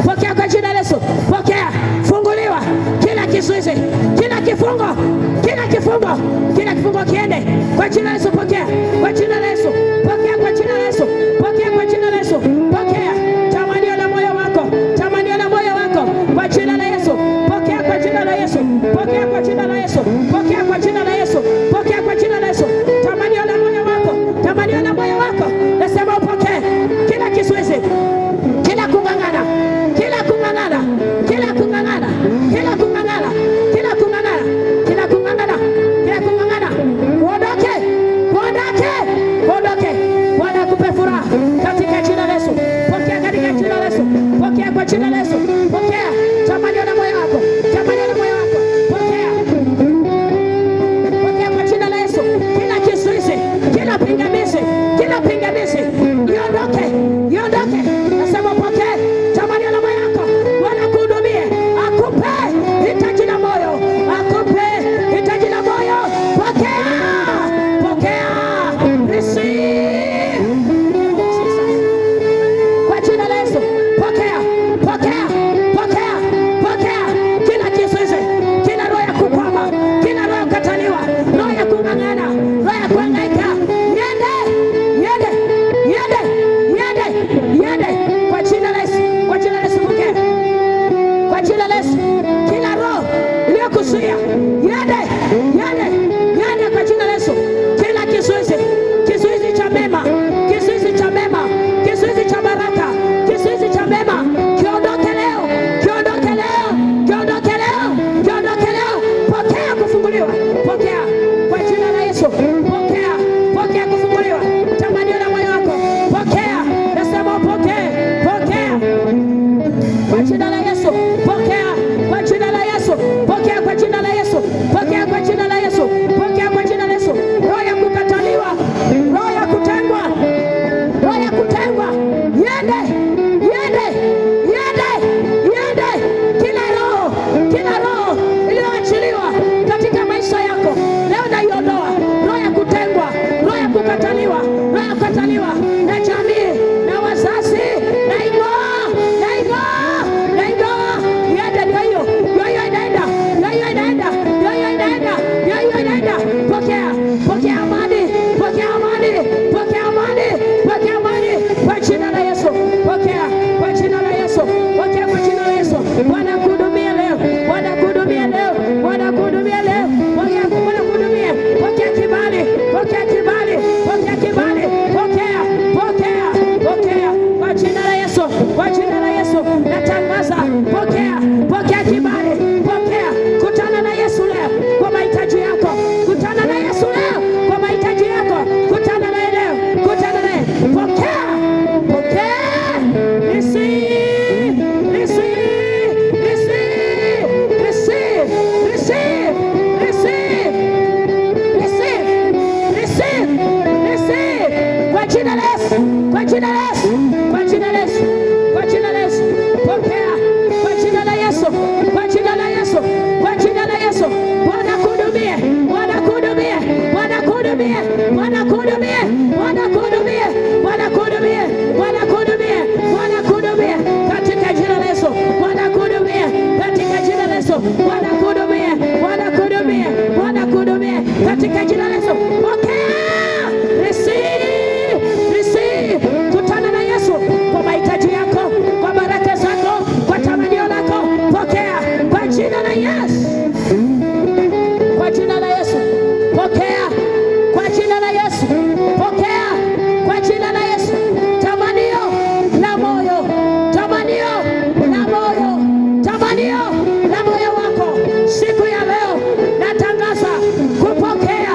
[SPEAKER 1] pokea kwa jina la Yesu, pokea, funguliwa kila kizuizi, kila kifungo kiende kwa jina la Yesu, pokea kwa jina la Yesu, pokea kwa jina la Yesu, pokea kwa jina la Yesu, pokea tamanio la moyo wako, tamanio la moyo wako kwa jina la Yesu, pokea kwa jina la Yesu, pokea kwa jina la Yesu, pokea kwa jina la Yesu, pokea kwa jina la Yesu, tamanio la moyo wako, tamanio la moyo wako, nasema upokee kila kizuizi, kila kung'ang'ana, kila kung'ang'ana, kila kung'ang'ana, kila kung'ang'ana, kila kung'ang'ana, kila kung'ang'ana, kila kung'ang'ana, uondoke, uondoke, uondoke. Bwana akupe furaha katika jina la Yesu, pokea katika jina la Yesu, pokea kwa jina la Yesu, pokea tamanio la moyo wako, tamanio la moyo wako, pokea, pokea kwa jina la Yesu, kila kizuizi, kila pingamizi, kila pingamizi, iondoke, iondoke. Nasema pokea tamanio la moyo wako, Bwana kuhudumie, akupe hitaji la moyo, akupe hitaji la moyo, pokea, pokea, receive kwa jina la Yesu, pokea, pokea, pokea, pokea kila kizuizi, kila roho ya kukwama, kila roho ya kukataliwa, roho ya kung'ang'ana, roho ya kuhangaika, yende, yende, yende, yende, yende kwa jina la Yesu, kwa jina la Yesu, pokea kwa jina la Yesu, kila roho iliyokuzuia yende, yende, yende kwa jina la Yesu, kila kizuizi, kizuizi cha mema, kizuizi cha mema, kizuizi cha baraka, kizuizi cha mema, kiondoke leo, kiondoke leo, kiondoke leo, kiondoke leo. Pokea kufunguliwa, pokea kwa jina la Yesu, pokea, pokea kufunguliwa, tamanio la moyo wako, pokea, nasema pokea, pokea kwa jina la Yesu, pokea kwa jina la Yesu, pokea kwa jina la Yesu, pokea kwa jina la Yesu, pokea kwa jina la Yesu. Roho ya kukataliwa, roho ya kutengwa, roho ya kutengwa, yende, yende, yende, yende, kila roho iliyoachiliwa katika maisha yako leo naiondoa, roho ya kutengwa, roho ya kukataliwa, roho ya kukataliwa na jamii na wazazi, naing'oa, naing'oa, naing'oa, yende, ndio hiyo, ndio hiyo inaenda, ndio hiyo inaenda, ndio hiyo inaenda, ndio hiyo inaenda. Pokea, pokea amani, pokea amani, pokea amani, pokea amani kwa jina la Yesu, pokea kwa jina la Yesu, pokea kwa jina la Yesu. Bwana kuhudumia leo, Bwana kuhudumia leo, Bwana kuhudumia leo, pokea, Bwana kuhudumia, pokea kibali, pokea kibali, pokea kibali, pokea, pokea, pokea kwa jina la Yesu, kwa jina la Yesu natangaza, pokea, pokea kibali, pokea, kutana na Yesu leo kwa mahitaji yako, kutana na Yesu leo kwa mahitaji yako, kutana naye leo, kutana naye, pokea, pokea, receive, receive, receive, receive, receive, receive, receive, receive, receive kwa jina la Yesu, kwa jina la Yesu, kwa jina la Yesu, kwa jina la Yesu, pokea kwa jina la Yesu, kwa jina la Yesu, kwa jina la Yesu. Bwana kuhudumie, Bwana kuhudumie, Bwana kuhudumie, Bwana kuhudumie, Bwana kuhudumie, Bwana kuhudumie, Bwana kuhudumie, Bwana kuhudumie katika jina la Yesu, Bwana kuhudumie katika jina la Yesu, Bwana kuhudumie, Bwana kuhudumie, Bwana kuhudumie katika jina la Yesu. Pokea, receive, receive, kutana na Yesu kwa mahitaji yako, kwa baraka zako, kwa tamanio lako, pokea kwa jina la Yesu, kwa jina la Yesu, pokea kwa jina la Yesu, pokea kwa jina la Yesu, tamanio la moyo, tamanio la moyo, tamanio la moyo wako siku ya leo natangaza kupokea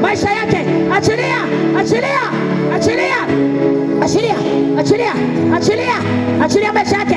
[SPEAKER 1] maisha yake, achilia, achilia, achilia, achilia, achilia, achilia, achilia maisha yake.